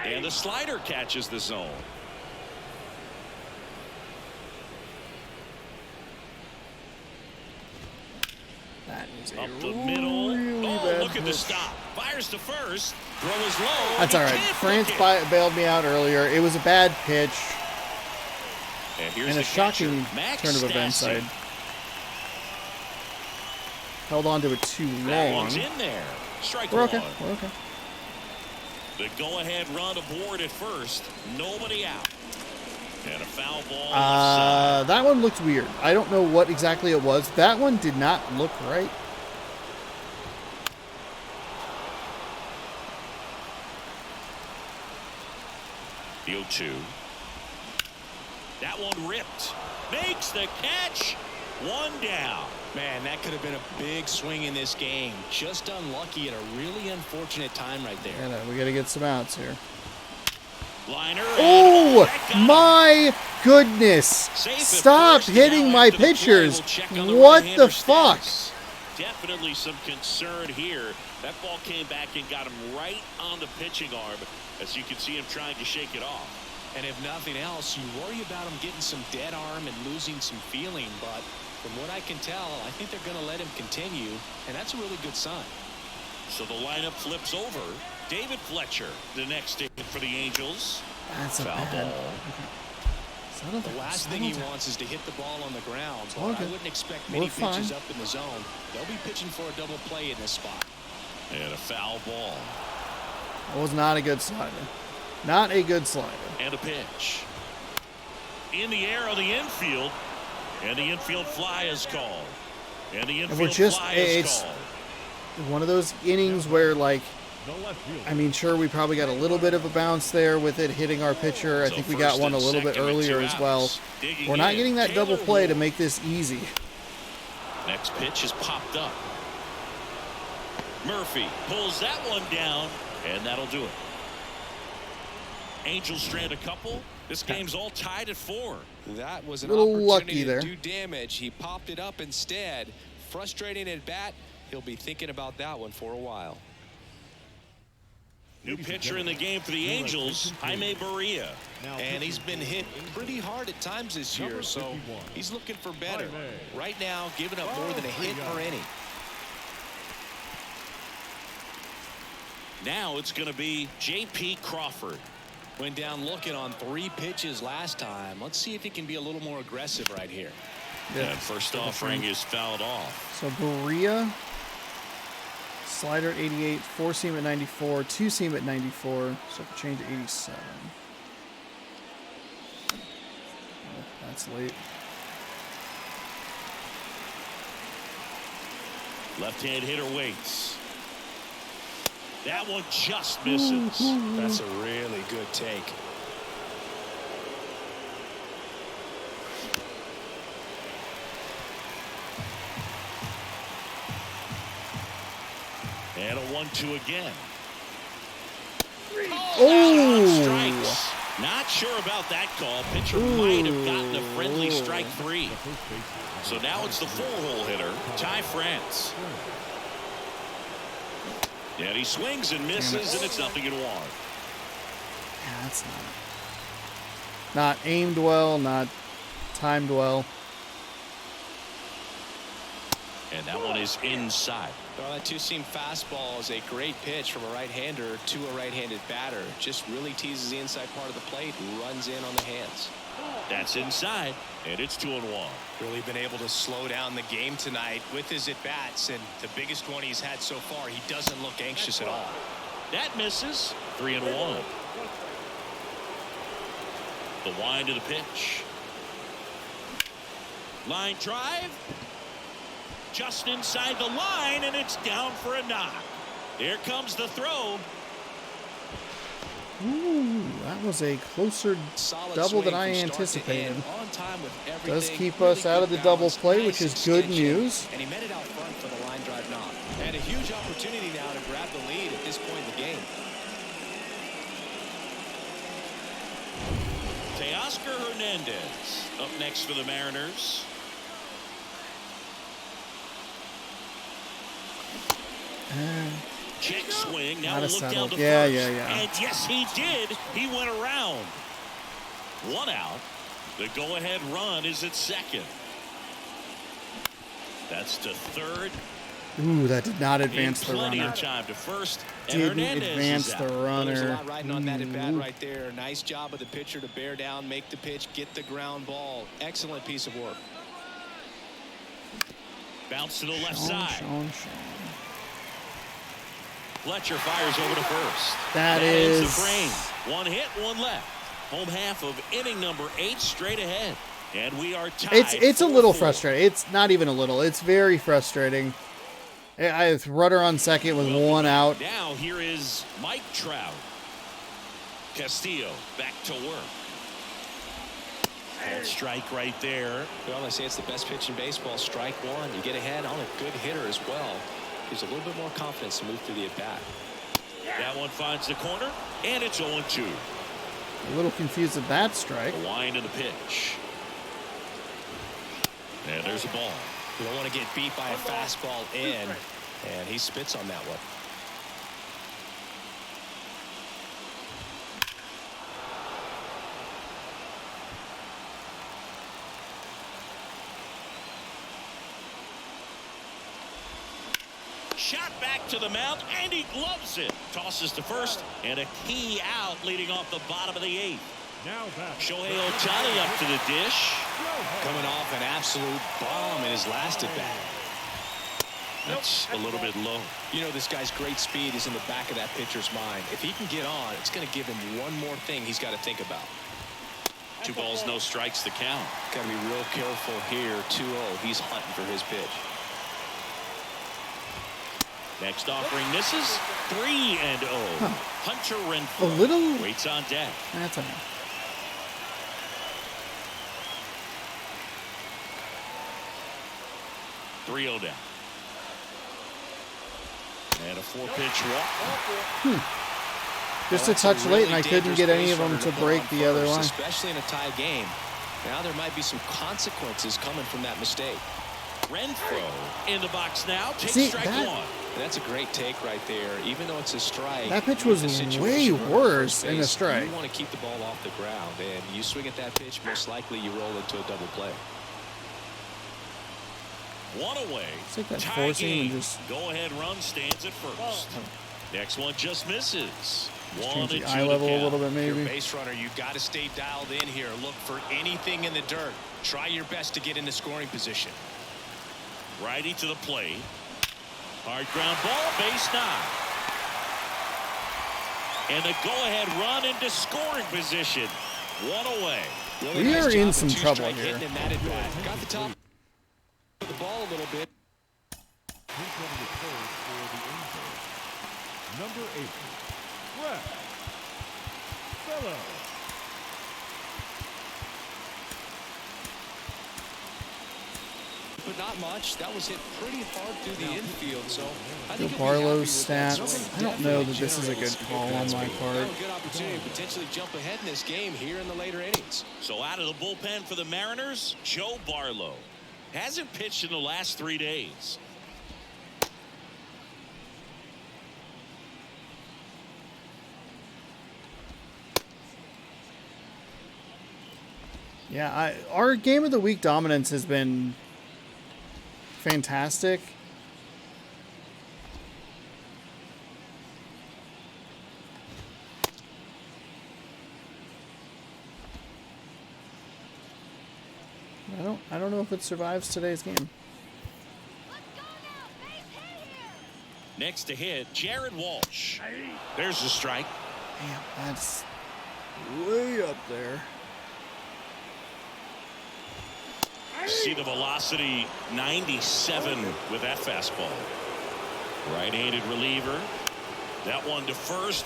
Speaker 2: And the slider catches the zone.
Speaker 1: That is a
Speaker 2: Up the middle.
Speaker 1: really
Speaker 2: Oh,
Speaker 1: bad
Speaker 2: look at the
Speaker 1: pitch.
Speaker 2: stop. Fires to first. Throw is low.
Speaker 1: That's
Speaker 2: He
Speaker 1: all right.
Speaker 2: can't
Speaker 1: France
Speaker 2: hook it.
Speaker 1: bailed me out earlier. It was a bad pitch
Speaker 2: Here's
Speaker 1: and
Speaker 2: the
Speaker 1: a shocking
Speaker 2: catcher, Max
Speaker 1: turn of events. I
Speaker 2: Stassi.
Speaker 1: held on to it too
Speaker 2: That
Speaker 1: long.
Speaker 2: one's in there. Strike
Speaker 1: We're
Speaker 2: one.
Speaker 1: okay. We're okay.
Speaker 2: The go-ahead run aboard at first. Nobody out. And a foul ball. offside.
Speaker 1: That one looked weird. I don't know what exactly it was. That one did not look right.
Speaker 2: The 0-2. That one ripped. Makes the catch. One down.
Speaker 3: Man, that could have been a big swing in this game. Just unlucky at a really unfortunate time right there.
Speaker 1: We got to get some outs here.
Speaker 2: Liner.
Speaker 1: Oh,
Speaker 2: that got him.
Speaker 1: my goodness.
Speaker 2: Safe at
Speaker 1: Stop
Speaker 2: first,
Speaker 1: hitting
Speaker 2: now
Speaker 1: my
Speaker 2: after the play,
Speaker 1: pitchers.
Speaker 2: we'll check on the
Speaker 1: What
Speaker 2: right-hander
Speaker 1: the fuck?
Speaker 2: status. Definitely some concern here. That ball came back and got him right on the pitching arm. As you can see him trying to shake it off.
Speaker 3: And if nothing else, you worry about him getting some dead arm and losing some feeling. But from what I can tell, I think they're going to let him continue. And that's a really good sign.
Speaker 2: So the lineup flips over. David Fletcher, the next hit for the Angels.
Speaker 1: That's a
Speaker 2: Foul
Speaker 1: bad.
Speaker 2: ball.
Speaker 1: Settle
Speaker 3: The
Speaker 1: down,
Speaker 3: last
Speaker 1: settle
Speaker 3: thing he
Speaker 1: down.
Speaker 3: wants is to hit the ball on the ground. But
Speaker 1: Okay.
Speaker 3: I wouldn't expect
Speaker 1: We're
Speaker 3: many pitches
Speaker 1: fine.
Speaker 3: up in the zone. They'll be pitching for a double play in this spot.
Speaker 2: And a foul ball.
Speaker 1: That was not a good slider. Not a good slider.
Speaker 2: And a pitch. In the air on the infield. And the infield fly is called. And the
Speaker 1: we're
Speaker 2: infield
Speaker 1: just-
Speaker 2: fly is
Speaker 1: it's-
Speaker 2: called.
Speaker 1: One of those innings where, like,
Speaker 4: The left fielder.
Speaker 1: I mean, sure, we probably got a little bit of a bounce there with it hitting our pitcher. I
Speaker 2: So
Speaker 1: think we got
Speaker 2: first
Speaker 1: one a
Speaker 2: and
Speaker 1: little bit
Speaker 2: second and
Speaker 1: earlier
Speaker 2: two
Speaker 1: as well.
Speaker 2: outs. Digging
Speaker 1: We're not
Speaker 2: in,
Speaker 1: getting that
Speaker 2: Taylor
Speaker 1: double play to
Speaker 2: Ward.
Speaker 1: make this easy.
Speaker 2: Next pitch is popped up. Murphy pulls that one down, and that'll do it. Angels strand a couple. This game's all tied at 4.
Speaker 3: That was an
Speaker 1: Little
Speaker 3: opportunity
Speaker 1: lucky there.
Speaker 3: to do damage. He popped it up instead. Frustrating at bat. He'll be thinking about that one for a while.
Speaker 2: New pitcher in the game for the Angels, Jaime Barria.
Speaker 3: And he's been hit pretty hard at times this year,
Speaker 4: Number
Speaker 3: so
Speaker 4: 51.
Speaker 3: he's looking for better.
Speaker 4: Jaime.
Speaker 3: Right now, giving up more than a hit per inning.
Speaker 2: Now it's going to be J.P. Crawford.
Speaker 3: Went down looking on 3 pitches last time. Let's see if he can be a little more aggressive right here.
Speaker 2: And first offering is fouled off.
Speaker 1: So Berea, slider at 88, 4-seam at 94, 2-seam at 94, so change to 87. Oh, that's late.
Speaker 2: Left-hand hitter waits. That one just misses.
Speaker 3: That's a really good take.
Speaker 2: And a 1-2 again.
Speaker 1: Oh!
Speaker 2: Strikes. Not sure about that call. Pitcher might have gotten a friendly strike 3. So now it's the 4-hole hitter, Ty France. And he swings and misses, and it's 0-1.
Speaker 1: Yeah, that's not aimed well, not timed well.
Speaker 2: And that one is inside.
Speaker 3: Well, that 2-seam fastball is a great pitch from a right-hander to a right-handed batter. Just really teases the inside part of the plate and runs in on the hands.
Speaker 2: That's inside, and it's 2-1.
Speaker 3: Really been able to slow down the game tonight with his at-bats, and the biggest one he's had so far, he doesn't look anxious at all.
Speaker 2: That misses. 3-1. The wind of the pitch. Line drive. Just inside the line, and it's down for a knock. Here comes the throw.
Speaker 1: Ooh, that was a closer
Speaker 3: Solid
Speaker 1: double than
Speaker 3: swing
Speaker 1: I
Speaker 3: from start to
Speaker 1: anticipated.
Speaker 3: end, on time with everything.
Speaker 1: Does keep
Speaker 3: Really
Speaker 1: us out of
Speaker 3: good
Speaker 1: the double
Speaker 3: balance,
Speaker 1: play, which
Speaker 3: nice
Speaker 1: is good
Speaker 3: extension,
Speaker 1: news.
Speaker 3: And he met it out front for the line drive knock. And a huge opportunity now to grab the lead at this point in the game.
Speaker 2: Teoscar Hernandez up next for the Mariners. Check swing. Now
Speaker 1: Not a
Speaker 2: look down
Speaker 1: settle.
Speaker 2: to
Speaker 1: Yeah,
Speaker 2: first.
Speaker 1: yeah.
Speaker 2: And yes, he did. He went around. One out. The go-ahead run is at second. That's to third.
Speaker 1: Ooh, that did not advance the
Speaker 2: Plenty
Speaker 1: runner.
Speaker 2: of time to first. And
Speaker 1: Didn't
Speaker 2: Hernandez
Speaker 1: advance
Speaker 2: is
Speaker 1: the
Speaker 2: out.
Speaker 3: Well, there's a
Speaker 1: runner.
Speaker 3: lot riding on that at bat right there. Nice job of the pitcher to bear down, make the pitch, get the ground ball. Excellent piece of work.
Speaker 2: Bounce to the left
Speaker 1: Sean.
Speaker 2: side. Fletcher fires over to first.
Speaker 1: That
Speaker 2: ends the
Speaker 1: is-
Speaker 2: frame. One hit, one left. Home half of inning number 8 straight ahead. And we are tied.
Speaker 1: It's a little
Speaker 2: 4-4.
Speaker 1: frustrating. It's not even a little. It's very frustrating. I have Rudder on second with one out.
Speaker 2: Now here is Mike Trout. Castillo back to work. Called strike right there.
Speaker 3: Well, I say it's the best pitch in baseball. Strike one. You get ahead on a good hitter as well. Gives a little bit more confidence to move through the at-bat.
Speaker 2: That one finds the corner, and it's 0-2.
Speaker 1: A little confused at that strike.
Speaker 2: The wind and the pitch. And there's a ball.
Speaker 3: You don't want to get beat by a fastball in, and he spits on that one.
Speaker 2: Shot back to the mound, and he gloves it. Tosses to first, and a key out leading off the bottom of the 8th.
Speaker 4: Now back.
Speaker 2: Shohei Ohtani up to the dish.
Speaker 3: Coming off an absolute bomb in his last at-bat.
Speaker 2: That's a little bit low.
Speaker 3: You know, this guy's great speed is in the back of that pitcher's mind. If he can get on, it's going to give him one more thing he's got to think about.
Speaker 2: 2 balls, no strikes, the count.
Speaker 3: Got to be real careful here. 2-0. He's hunting for his pitch.
Speaker 2: Next offering misses. 3-0. Hunter Renfroe
Speaker 1: A little-
Speaker 2: waits on deck.
Speaker 1: That's all right.
Speaker 2: Three-0 down. And a 4-pitch walk.
Speaker 1: Just a touch late, and I couldn't get any of them to break the other line.
Speaker 3: Especially in a tie game. Now there might be some consequences coming from that mistake.
Speaker 2: Renfroe in the box now. Takes
Speaker 1: See,
Speaker 2: strike
Speaker 1: that-
Speaker 2: one.
Speaker 3: And that's a great take right there. Even though it's a strike,
Speaker 1: That pitch
Speaker 3: with
Speaker 1: was
Speaker 3: the situation
Speaker 1: way
Speaker 3: running
Speaker 1: worse
Speaker 3: first
Speaker 1: in a
Speaker 3: base,
Speaker 1: strike.
Speaker 3: You want to keep the ball off the ground, and you swing at that pitch, most likely you roll into a double play.
Speaker 2: One away.
Speaker 1: It's like that
Speaker 2: Tie
Speaker 1: forcing and
Speaker 2: game.
Speaker 1: just-
Speaker 2: Go-ahead run stands at first. Next one just misses.
Speaker 1: Change
Speaker 2: 1-2
Speaker 1: the eye level a little bit,
Speaker 3: Your
Speaker 1: maybe.
Speaker 3: base runner, you've got to stay dialed in here. Look for anything in the dirt. Try your best to get into scoring position.
Speaker 2: Righty to the plate. Hard ground ball, base knock. And the go-ahead run into scoring position. One away.
Speaker 3: Really
Speaker 1: We
Speaker 3: nice
Speaker 1: are
Speaker 3: job
Speaker 1: in
Speaker 3: with
Speaker 1: some
Speaker 3: two
Speaker 1: trouble
Speaker 3: strike
Speaker 1: here.
Speaker 3: hitting in that at bat. Got the top of the ball a little bit.
Speaker 4: He's running the third for the Angels. Number 8, Brett Fellow.
Speaker 3: But not much. That was hit pretty hard through the infield. So I think
Speaker 1: Bill
Speaker 3: he'll be
Speaker 1: Barlow's
Speaker 3: happy with that
Speaker 1: stats.
Speaker 3: swing.
Speaker 1: I don't know that this is a
Speaker 3: Definitely
Speaker 1: good call on
Speaker 3: generates
Speaker 1: my
Speaker 3: speed.
Speaker 1: part.
Speaker 3: Now a good opportunity to potentially jump ahead in this game here in the later innings.
Speaker 2: So out of the bullpen for the Mariners, Joe Barlow. Hasn't pitched in the last 3 days.
Speaker 1: Yeah, our game of the week dominance has been fantastic. I don't know if it survives today's game.
Speaker 2: Next to hit, Jared Walsh. There's the strike.
Speaker 1: Damn, that's way up there.
Speaker 2: See the velocity, 97 with that fastball. Right-handed reliever. That one to first.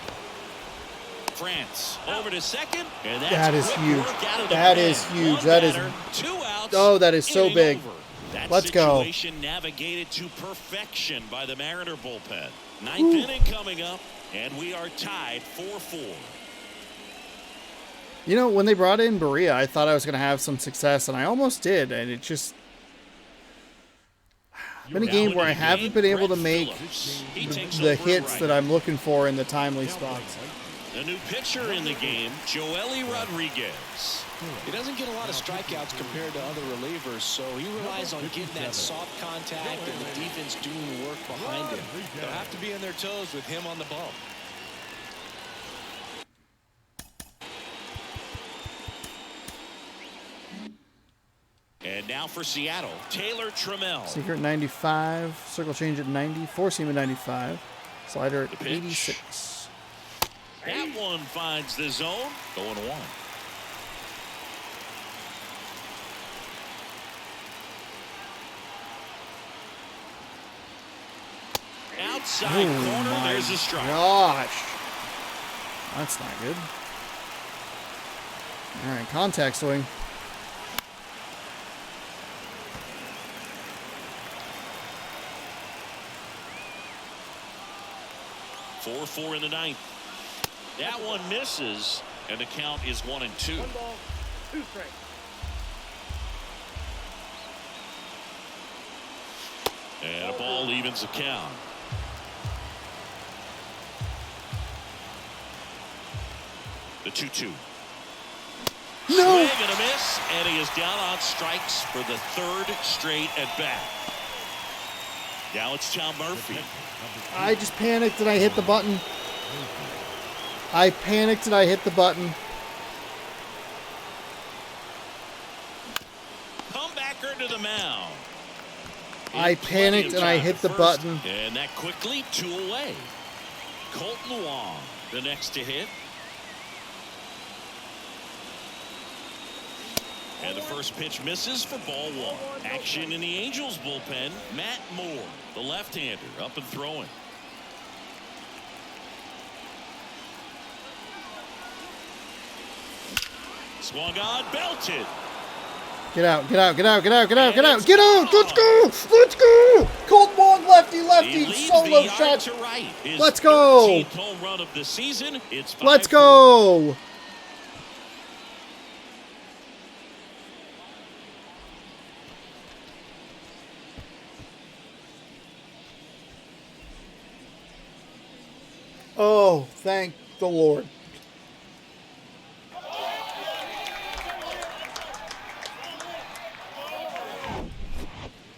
Speaker 2: France over to second, and that's
Speaker 1: That is
Speaker 2: quick
Speaker 1: huge.
Speaker 2: work out of the
Speaker 1: That
Speaker 2: pen.
Speaker 1: is huge.
Speaker 2: One
Speaker 1: That is.
Speaker 2: batter, 2 outs,
Speaker 1: Oh, that is so
Speaker 2: inning
Speaker 1: big.
Speaker 2: over. That
Speaker 1: Let's go.
Speaker 2: situation navigated to perfection by the Mariner bullpen. Ninth inning coming up, and we are tied 4-4.
Speaker 1: You know, when they brought in Berea, I thought I was going to have some success, and I almost did, and it just been a game where I haven't been able to make the hits that I'm looking for in the timely spots.
Speaker 2: The new pitcher in the game, Joely Rodriguez.
Speaker 3: He doesn't get a lot of strikeouts compared to other relievers, so he relies on getting that soft contact and the defense doing the work behind him. They'll have to be on their toes with him on the bump.
Speaker 2: And now for Seattle, Taylor Trammell.
Speaker 1: Secret 95, circle change at 90, four seam at 95, slider at
Speaker 2: pitch.
Speaker 1: 86.
Speaker 2: That one finds the zone. 0-1. Outside corner, there's a strike.
Speaker 1: Gosh. That's not good. All right, contact swing.
Speaker 2: Four in the ninth. That one misses, and the count is 1-2.
Speaker 5: 1 ball, 2 strikes.
Speaker 2: And a ball evens the count. The 2-2.
Speaker 1: No!
Speaker 2: Swing and a miss, and he is down on strikes for the 3rd straight at bat. Now it's Tom Murphy.
Speaker 1: I just panicked and I hit the button. I panicked and I hit the button.
Speaker 2: Comebacker to the mound.
Speaker 1: I panicked and I hit the button.
Speaker 2: And that quickly 2 away. Colton Wong, the next to hit. And the first pitch misses for ball 1. Action in the Angels bullpen. Matt Moore, the left-hander, up and throwing. Swung on, belted.
Speaker 1: Get out, get out, get out, get out, get out, get out, get out! Let's go! Let's go! Colt Wong, lefty,
Speaker 2: He
Speaker 1: lefty,
Speaker 2: leads
Speaker 1: solo
Speaker 2: the yard
Speaker 1: shot.
Speaker 2: to right. His
Speaker 1: Let's go!
Speaker 2: 13th home run of the season. It's 5-4.
Speaker 1: Let's go! Oh, thank the Lord.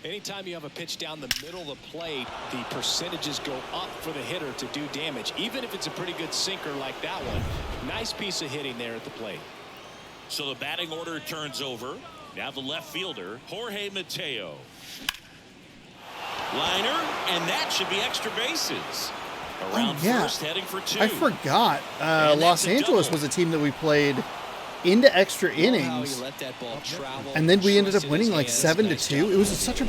Speaker 3: Anytime you have a pitch down the middle of the plate, the percentages go up for the hitter to do damage, even if it's a pretty good sinker like that one. Nice piece of hitting there at the plate.
Speaker 2: So the batting order turns over. Now the left fielder, Jorge Mateo. Liner, and that should be extra bases. Around first, heading for 2.
Speaker 1: I forgot.
Speaker 2: And
Speaker 1: Los
Speaker 2: that's a
Speaker 1: Angeles
Speaker 2: double.
Speaker 1: was a team that we played into extra innings,
Speaker 3: Let that ball travel
Speaker 1: and then we ended up
Speaker 3: in his
Speaker 1: winning like
Speaker 3: hands.
Speaker 1: 7-2.
Speaker 3: Nice job.
Speaker 1: It was such a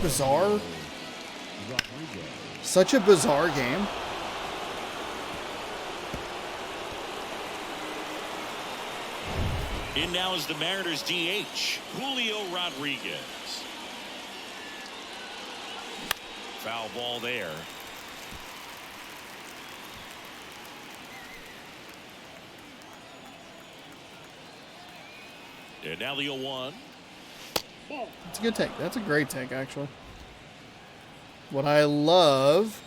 Speaker 1: bizarre game.
Speaker 2: In now is the Mariners DH, Julio Rodriguez. Foul ball there. And now the 0-1.
Speaker 1: It's a good take. That's a great take, actually. What I love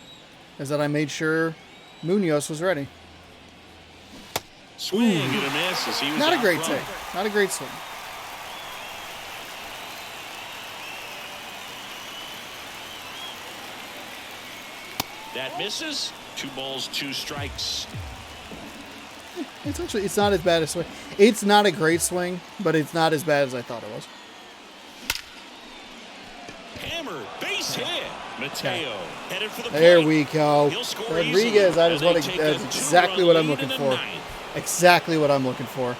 Speaker 1: is that I made sure Munoz was ready.
Speaker 2: Swing and a miss as he was
Speaker 1: Not a
Speaker 2: out
Speaker 1: great
Speaker 2: front.
Speaker 1: take. Not a great swing.
Speaker 2: That misses. 2 balls, 2 strikes.
Speaker 1: It's not as bad as swing. It's not a great swing, but it's not as bad as I thought it was.
Speaker 2: Hammered, base hit. Mateo headed for the plate.
Speaker 1: There we go.
Speaker 2: He'll score
Speaker 1: Rodriguez,
Speaker 2: easily
Speaker 1: that
Speaker 2: as
Speaker 1: is what
Speaker 2: they take a
Speaker 1: that's exactly
Speaker 2: 2-run
Speaker 1: what I'm
Speaker 2: lead
Speaker 1: looking
Speaker 2: in the
Speaker 1: for.
Speaker 2: 9th.
Speaker 1: Exactly what I'm looking for.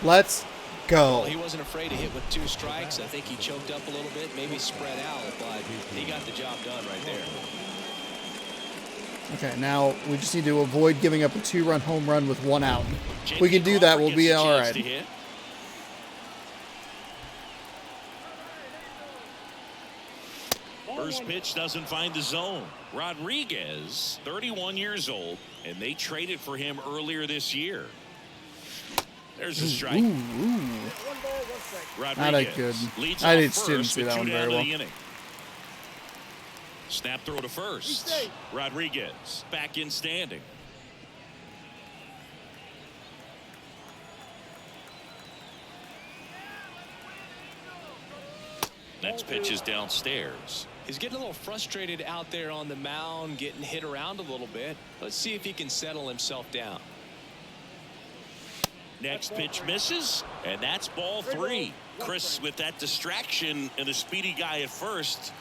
Speaker 1: Let's
Speaker 3: Well,
Speaker 1: go.
Speaker 3: he wasn't afraid to hit with 2 strikes. I think he choked up a little bit, maybe spread out, but he got the job done right there.
Speaker 1: Okay, now we just need to avoid giving up a 2-run home run with 1 out. If we can do that, we'll be all right.
Speaker 2: First pitch doesn't find the zone. Rodriguez, 31 years old, and they traded for him earlier this year. There's a strike. Rodriguez
Speaker 1: Not a good.
Speaker 2: leads
Speaker 1: I
Speaker 2: off
Speaker 1: didn't
Speaker 2: first
Speaker 1: see
Speaker 2: with
Speaker 1: that
Speaker 2: 2
Speaker 1: one
Speaker 2: down
Speaker 1: very
Speaker 2: to
Speaker 1: well.
Speaker 2: the inning. Snap throw to first. Rodriguez back in standing. Next pitch is downstairs.
Speaker 3: He's getting a little frustrated out there on the mound, getting hit around a little bit. Let's see if he can settle himself down.
Speaker 2: Next pitch misses, and that's ball 3. Chris, with that distraction and a speedy guy at first,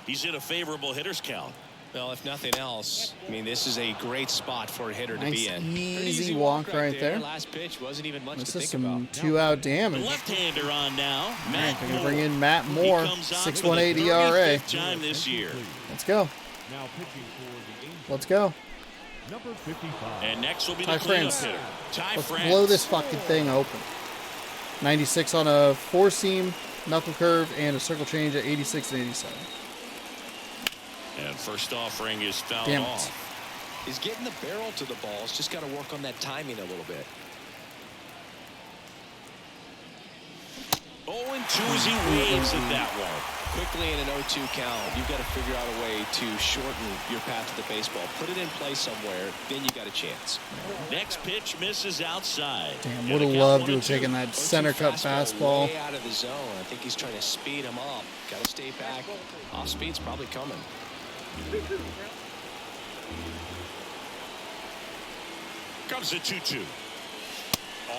Speaker 2: he's in a favorable hitter's count.
Speaker 3: Well, if nothing else, I mean, this is a great spot for a hitter to
Speaker 1: Nice
Speaker 3: be in.
Speaker 1: easy walk right there.
Speaker 3: Last pitch wasn't even much
Speaker 1: This
Speaker 3: to
Speaker 1: is
Speaker 3: think
Speaker 1: some
Speaker 3: about.
Speaker 1: 2-out
Speaker 2: The
Speaker 1: damage.
Speaker 2: left-hander on now. Matt
Speaker 1: We're going to
Speaker 2: Moore.
Speaker 1: bring in Matt
Speaker 2: He
Speaker 1: Moore,
Speaker 2: comes on for the
Speaker 1: 6.18 ERA.
Speaker 2: 35th time this year.
Speaker 1: Let's go.
Speaker 4: Now pitching for the Angels,
Speaker 1: Let's go.
Speaker 4: number 55.
Speaker 2: And next will be
Speaker 1: Ty
Speaker 2: the cleanup
Speaker 1: France.
Speaker 2: hitter. Ty
Speaker 1: Let's
Speaker 2: France.
Speaker 1: blow this fucking thing open. 96 on a 4-seam, knuckle curve, and a circle change at 86 and 87.
Speaker 2: And first offering is fouled
Speaker 1: Damn it.
Speaker 2: off.
Speaker 3: He's getting the barrel to the ball. He's just got to work on that timing a little bit.
Speaker 2: 0-2 as he waves at that one.
Speaker 3: Quickly in an 0-2 count, you've got to figure out a way to shorten your path to the baseball. Put it in play somewhere, then you got a chance.
Speaker 2: Next pitch misses outside.
Speaker 1: Damn, would have loved to have taken that center cut fastball.
Speaker 3: Way out of the zone. I think he's trying to speed him up. Got to stay back. Off speed's probably coming.
Speaker 2: Comes a 2-2.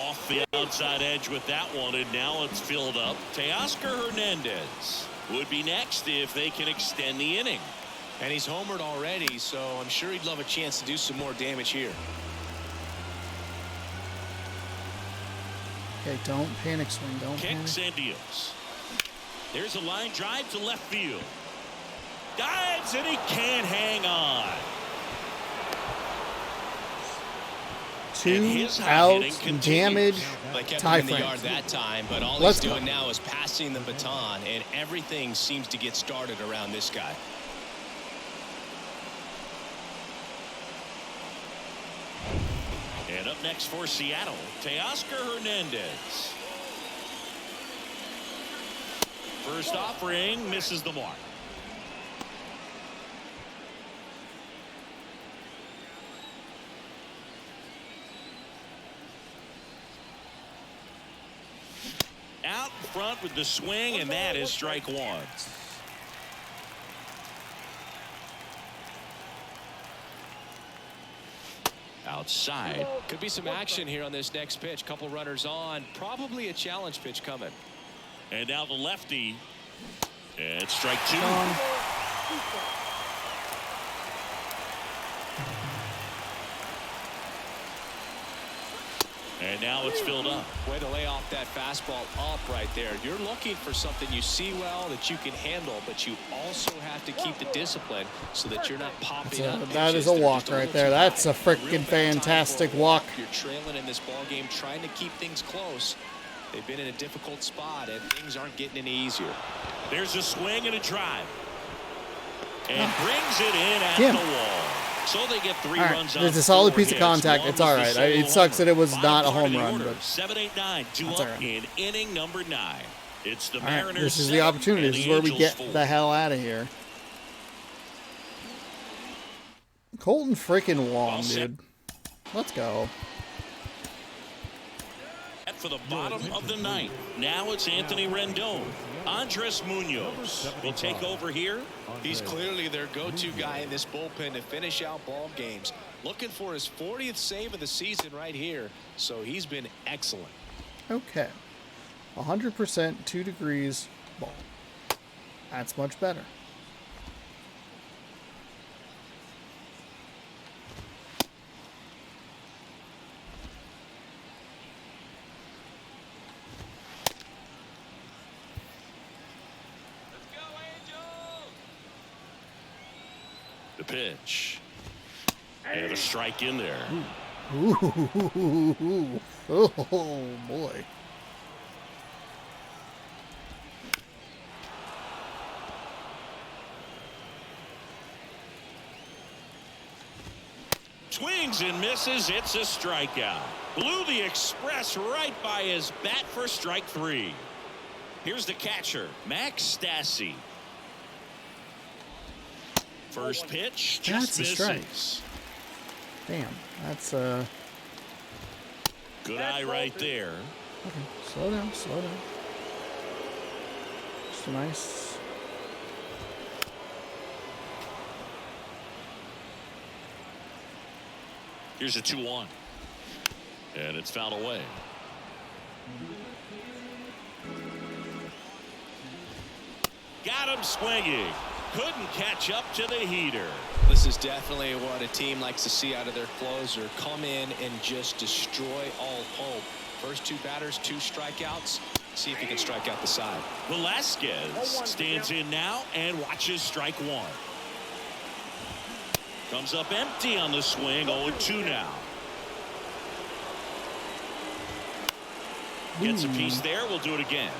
Speaker 2: Off the outside edge with that one, and now it's filled up. Teoscar Hernandez would be next if they can extend the inning.
Speaker 3: And he's homered already, so I'm sure he'd love a chance to do some more damage here.
Speaker 1: Okay, don't panic swing. Don't
Speaker 2: Kicks
Speaker 1: panic.
Speaker 2: and deals. There's a line drive to left field. Dives, and he can't hang on.
Speaker 1: 2 out damage.
Speaker 3: They kept
Speaker 1: Ty
Speaker 3: him in the yard
Speaker 1: France.
Speaker 3: that time, but all
Speaker 1: Let's
Speaker 3: he's
Speaker 1: go.
Speaker 3: doing now is passing the baton, and everything seems to get started around this guy.
Speaker 2: And up next for Seattle, Teoscar Hernandez. First offering misses the mark. Out in front with the swing, and that is strike 1. Outside.
Speaker 3: Could be some action here on this next pitch. Couple runners on. Probably a challenge pitch coming.
Speaker 2: And now the lefty. And strike 2. And now it's filled up.
Speaker 3: Way to lay off that fastball up right there. You're looking for something you see well that you can handle, but you also have to keep the discipline so that you're not popping up.
Speaker 1: That is a walk right there. That's a freaking fantastic walk.
Speaker 3: You're trailing in this ball game, trying to keep things close. They've been in a difficult spot, and things aren't getting any easier.
Speaker 2: There's a swing and a drive. And brings it in at
Speaker 1: Damn.
Speaker 2: the wall. So they get 3
Speaker 1: All right,
Speaker 2: runs on
Speaker 1: there's a solid
Speaker 2: 4
Speaker 1: piece of
Speaker 2: hits.
Speaker 1: contact.
Speaker 2: One
Speaker 1: It's
Speaker 2: was
Speaker 1: all
Speaker 2: the
Speaker 1: right.
Speaker 2: solo
Speaker 1: It sucks that it was
Speaker 2: homer.
Speaker 1: not a
Speaker 2: Bottom part
Speaker 1: home
Speaker 2: of the
Speaker 1: run,
Speaker 2: order.
Speaker 1: but
Speaker 2: 7-8-9, 2
Speaker 1: that's
Speaker 2: up
Speaker 1: all right.
Speaker 2: in inning number 9. It's the
Speaker 1: all right,
Speaker 2: Mariners.
Speaker 1: this is the
Speaker 2: 7
Speaker 1: opportunity.
Speaker 2: and
Speaker 1: This is
Speaker 2: the
Speaker 1: where we
Speaker 2: Angels
Speaker 1: get
Speaker 2: 4.
Speaker 1: the hell out of here. Colton freaking Wong,
Speaker 2: All set.
Speaker 1: dude. Let's go.
Speaker 2: For the bottom of the 9th. Now it's Anthony Rendon. Andres Munoz will take over here.
Speaker 3: He's clearly their go-to guy in this bullpen to finish out ball games. Looking for his 40th save of the season right here. So he's been excellent.
Speaker 1: Okay. 100% 2 degrees ball. That's much better.
Speaker 2: The pitch. And a strike in there.
Speaker 1: Ooh. Oh, boy.
Speaker 2: Swings and misses. It's a strikeout. Blew the express right by his bat for strike 3. Here's the catcher, Max Stassi. First pitch, just
Speaker 1: That's a strike.
Speaker 2: misses.
Speaker 1: Damn, that's
Speaker 2: Good eye right there.
Speaker 1: okay. Slow down. Just a nice.
Speaker 2: Here's a 2-1. And it's fouled away. Got him swinging. Couldn't catch up to the heater.
Speaker 3: This is definitely what a team likes to see out of their closer. Come in and just destroy all hope. First 2 batters, 2 strikeouts. See if he can strike out the side.
Speaker 2: Velasquez stands in now and watches strike 1. Comes up empty on the swing. 0-2 now. Gets a piece there. We'll do it again.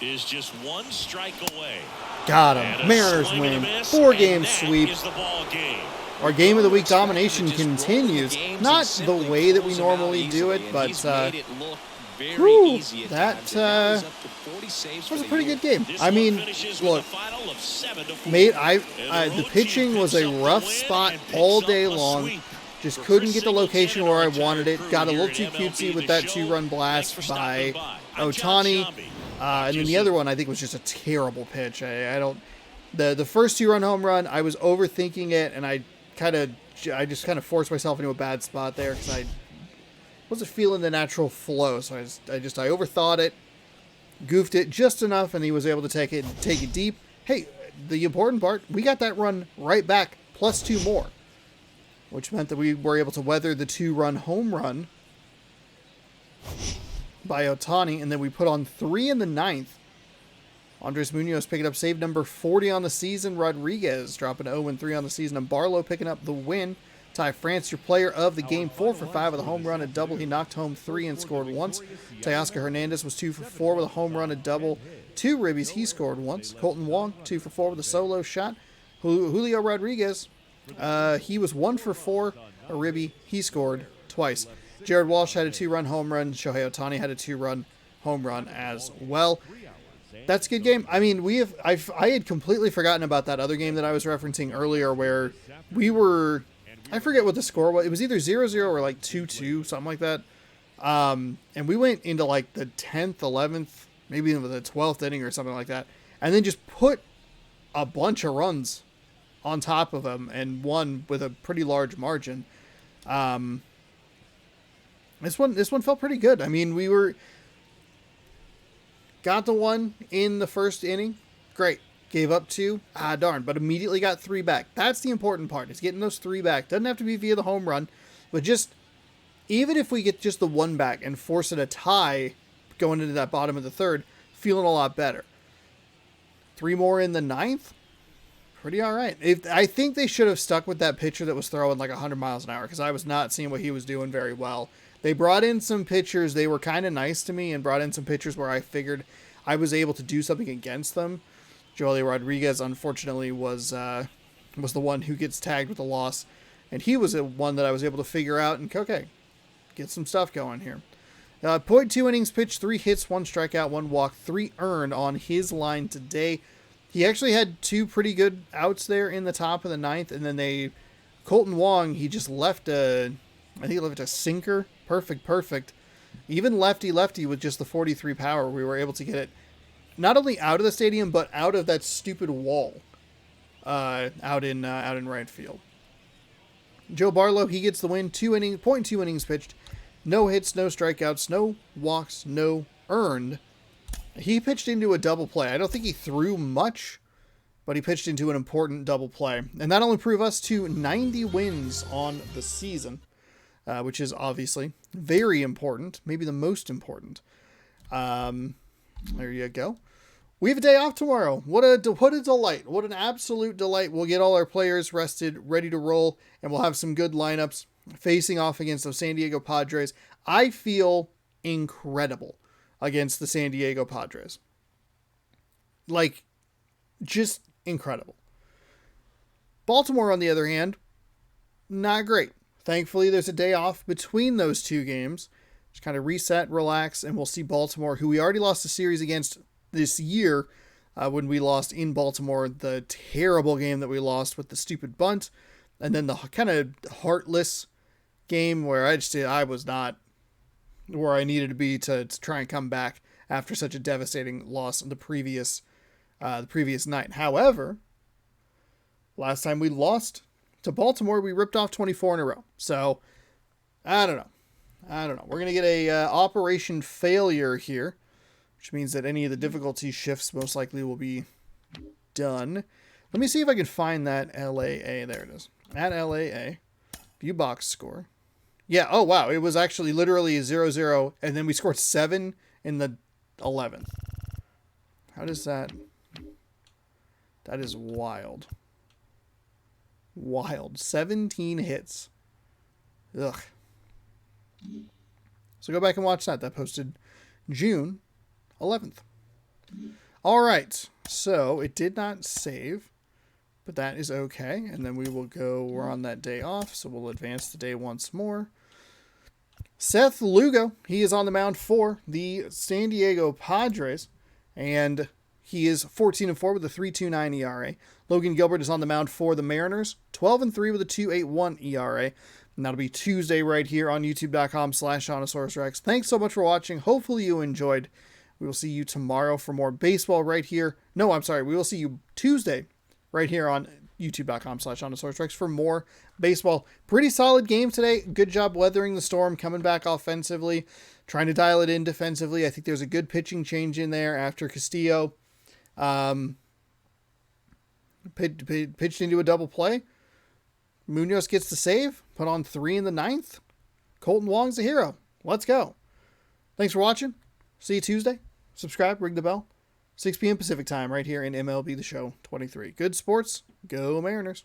Speaker 2: Is just 1 strike away.
Speaker 1: Got
Speaker 2: And
Speaker 1: him.
Speaker 2: a
Speaker 1: Mariners
Speaker 2: swing and a
Speaker 1: win.
Speaker 2: miss,
Speaker 1: 4-game
Speaker 2: and that
Speaker 1: sweep.
Speaker 2: is the ball game.
Speaker 1: Our game of the week
Speaker 3: Expected
Speaker 1: domination
Speaker 3: to just roll the
Speaker 1: continues.
Speaker 3: games
Speaker 1: Not
Speaker 3: and
Speaker 1: the
Speaker 3: simply
Speaker 1: way that we
Speaker 3: close them out
Speaker 1: normally do
Speaker 3: easily,
Speaker 1: it,
Speaker 3: and
Speaker 1: but
Speaker 3: he's made it look very
Speaker 1: whew,
Speaker 3: easy at
Speaker 1: that
Speaker 3: times, and now he's up to 40 saves
Speaker 1: was
Speaker 3: for
Speaker 1: a
Speaker 3: the
Speaker 1: pretty
Speaker 3: year.
Speaker 1: good game.
Speaker 2: This
Speaker 1: I
Speaker 2: one
Speaker 1: mean,
Speaker 2: finishes with
Speaker 1: look,
Speaker 2: a final of 7-4.
Speaker 1: mate,
Speaker 2: And
Speaker 1: the
Speaker 2: road
Speaker 1: pitching
Speaker 2: team
Speaker 1: was
Speaker 2: picks
Speaker 1: a
Speaker 2: up the
Speaker 1: rough
Speaker 2: win
Speaker 1: spot
Speaker 2: and picks
Speaker 1: all
Speaker 2: up
Speaker 1: day
Speaker 2: a
Speaker 1: long.
Speaker 2: sweep.
Speaker 1: Just
Speaker 2: For
Speaker 1: couldn't
Speaker 2: Chris
Speaker 1: get the location
Speaker 2: Singleton
Speaker 1: where I
Speaker 2: and our
Speaker 1: wanted
Speaker 2: entire
Speaker 1: it. Got a
Speaker 2: crew
Speaker 1: little
Speaker 2: here
Speaker 1: too
Speaker 2: at
Speaker 1: cutesy
Speaker 2: MLB
Speaker 1: with
Speaker 2: The
Speaker 1: that
Speaker 2: Show.
Speaker 1: 2-run
Speaker 2: Thanks
Speaker 1: blast
Speaker 2: for
Speaker 1: by
Speaker 2: stopping by. I'm John
Speaker 1: Ohtani.
Speaker 2: Shambi.
Speaker 1: And then the other one I think was just a terrible pitch. I don't. The first 2-run home run, I was overthinking it, and I just kind of forced myself into a bad spot there because I wasn't feeling the natural flow. So I overthought it, goofed it just enough, and he was able to take it deep. Hey, the important part, we got that run right back plus 2 more, which meant that we were able to weather the 2-run home run by Ohtani, and then we put on 3 in the 9th. Andres Munoz picking up save number 40 on the season. Rodriguez dropping 0-3 on the season. And Barlow picking up the win. Ty France, your player of the game, 4 for 5 with a home run and double. He knocked home 3 and scored once. Teoscar Hernandez was 2 for 4 with a home run and double. 2 ribbies, he scored once. Colton Wong, 2 for 4 with a solo shot. Julio Rodriguez, he was 1 for 4, a ribby, he scored twice. Jared Walsh had a 2-run home run. Shohei Ohtani had a 2-run home run as well. That's a good game. I mean, I had completely forgotten about that other game that I was referencing earlier where we were, I forget what the score was. It was either 0-0 or like 2-2, something like that. And we went into like the 10th, 11th, maybe even the 12th inning or something like that. And then just put a bunch of runs on top of them and won with a pretty large margin. This one felt pretty good. I mean, got the 1 in the first inning. Great. Gave up 2. Darn. But immediately got 3 back. That's the important part, is getting those 3 back. Doesn't have to be via the home run. But just, even if we get just the 1 back and force it a tie going into that bottom of the 3rd, feeling a lot better. 3 more in the 9th. Pretty all right. I think they should have stuck with that pitcher that was throwing like 100 miles an hour because I was not seeing what he was doing very well. They brought in some pitchers. They were kind of nice to me and brought in some pitchers where I figured I was able to do something against them. Joely Rodriguez, unfortunately, was the one who gets tagged with a loss. And he was the one that I was able to figure out and, okay, get some stuff going here. 0.2 innings pitched, 3 hits, 1 strikeout, 1 walk, 3 earned on his line today. He actually had 2 pretty good outs there in the top of the 9th. And then Colton Wong, he just left I think he left a sinker. Perfect. Even lefty with just the 43 power, we were able to get it not only out of the stadium, but out of that stupid wall out in right field. Joe Barlow, he gets the win. 0.2 innings pitched. No hits, no strikeouts, no walks, no earned. He pitched into a double play. I don't think he threw much, but he pitched into an important double play. And that'll improve us to 90 wins on the season. Which is obviously very important, maybe the most important. There you go. We have a day off tomorrow. What a delight. What an absolute delight. We'll get all our players rested, ready to roll, and we'll have some good lineups facing off against those San Diego Padres. I feel incredible against the San Diego Padres. Like, just incredible. Baltimore, on the other hand, not great. Thankfully, there's a day off between those two games. Just kind of reset, relax, and we'll see Baltimore, who we already lost a series against this year when we lost in Baltimore, the terrible game that we lost with the stupid bunt, and then the kind of heartless game where I was not where I needed to be to try and come back after such a devastating loss the previous night. However, last time we lost to Baltimore, we ripped off 24 in a row. So, I don't know. We're going to get a operation failure here, which means that any of the difficulty shifts most likely will be done. Let me see if I can find that LAA. There it is. At LAA. View box score. Yeah, oh wow. It was actually literally 0-0, and then we scored 7 in the 11th. How does that... That is wild. Wild. 17 hits. Ugh. So go back and watch that. That posted June 11th. All right. So it did not save, but that is okay. And then we will go, we're on that day off, so we'll advance the day once more. Seth Lugo, he is on the mound for the San Diego Padres, and he is 14-4 with a 3.29 ERA. Logan Gilbert is on the mound for the Mariners, 12-3 with a 2.81 ERA. And that'll be Tuesday right here on youtube.com/OnosaurusRex. Thanks so much for watching. Hopefully you enjoyed. We will see you tomorrow for more baseball right here. No, I'm sorry. We will see you Tuesday right here on youtube.com/OnosaurusRex for more baseball. Pretty solid game today. Good job weathering the storm, coming back offensively, trying to dial it in defensively. I think there's a good pitching change in there after Castillo pitched into a double play. Munoz gets the save, put on 3 in the 9th. Colton Wong's a hero. Let's go. Thanks for watching. See you Tuesday. Subscribe, ring the bell. 6 p.m. Pacific time right here in MLB The Show 23. Good sports. Go Mariners.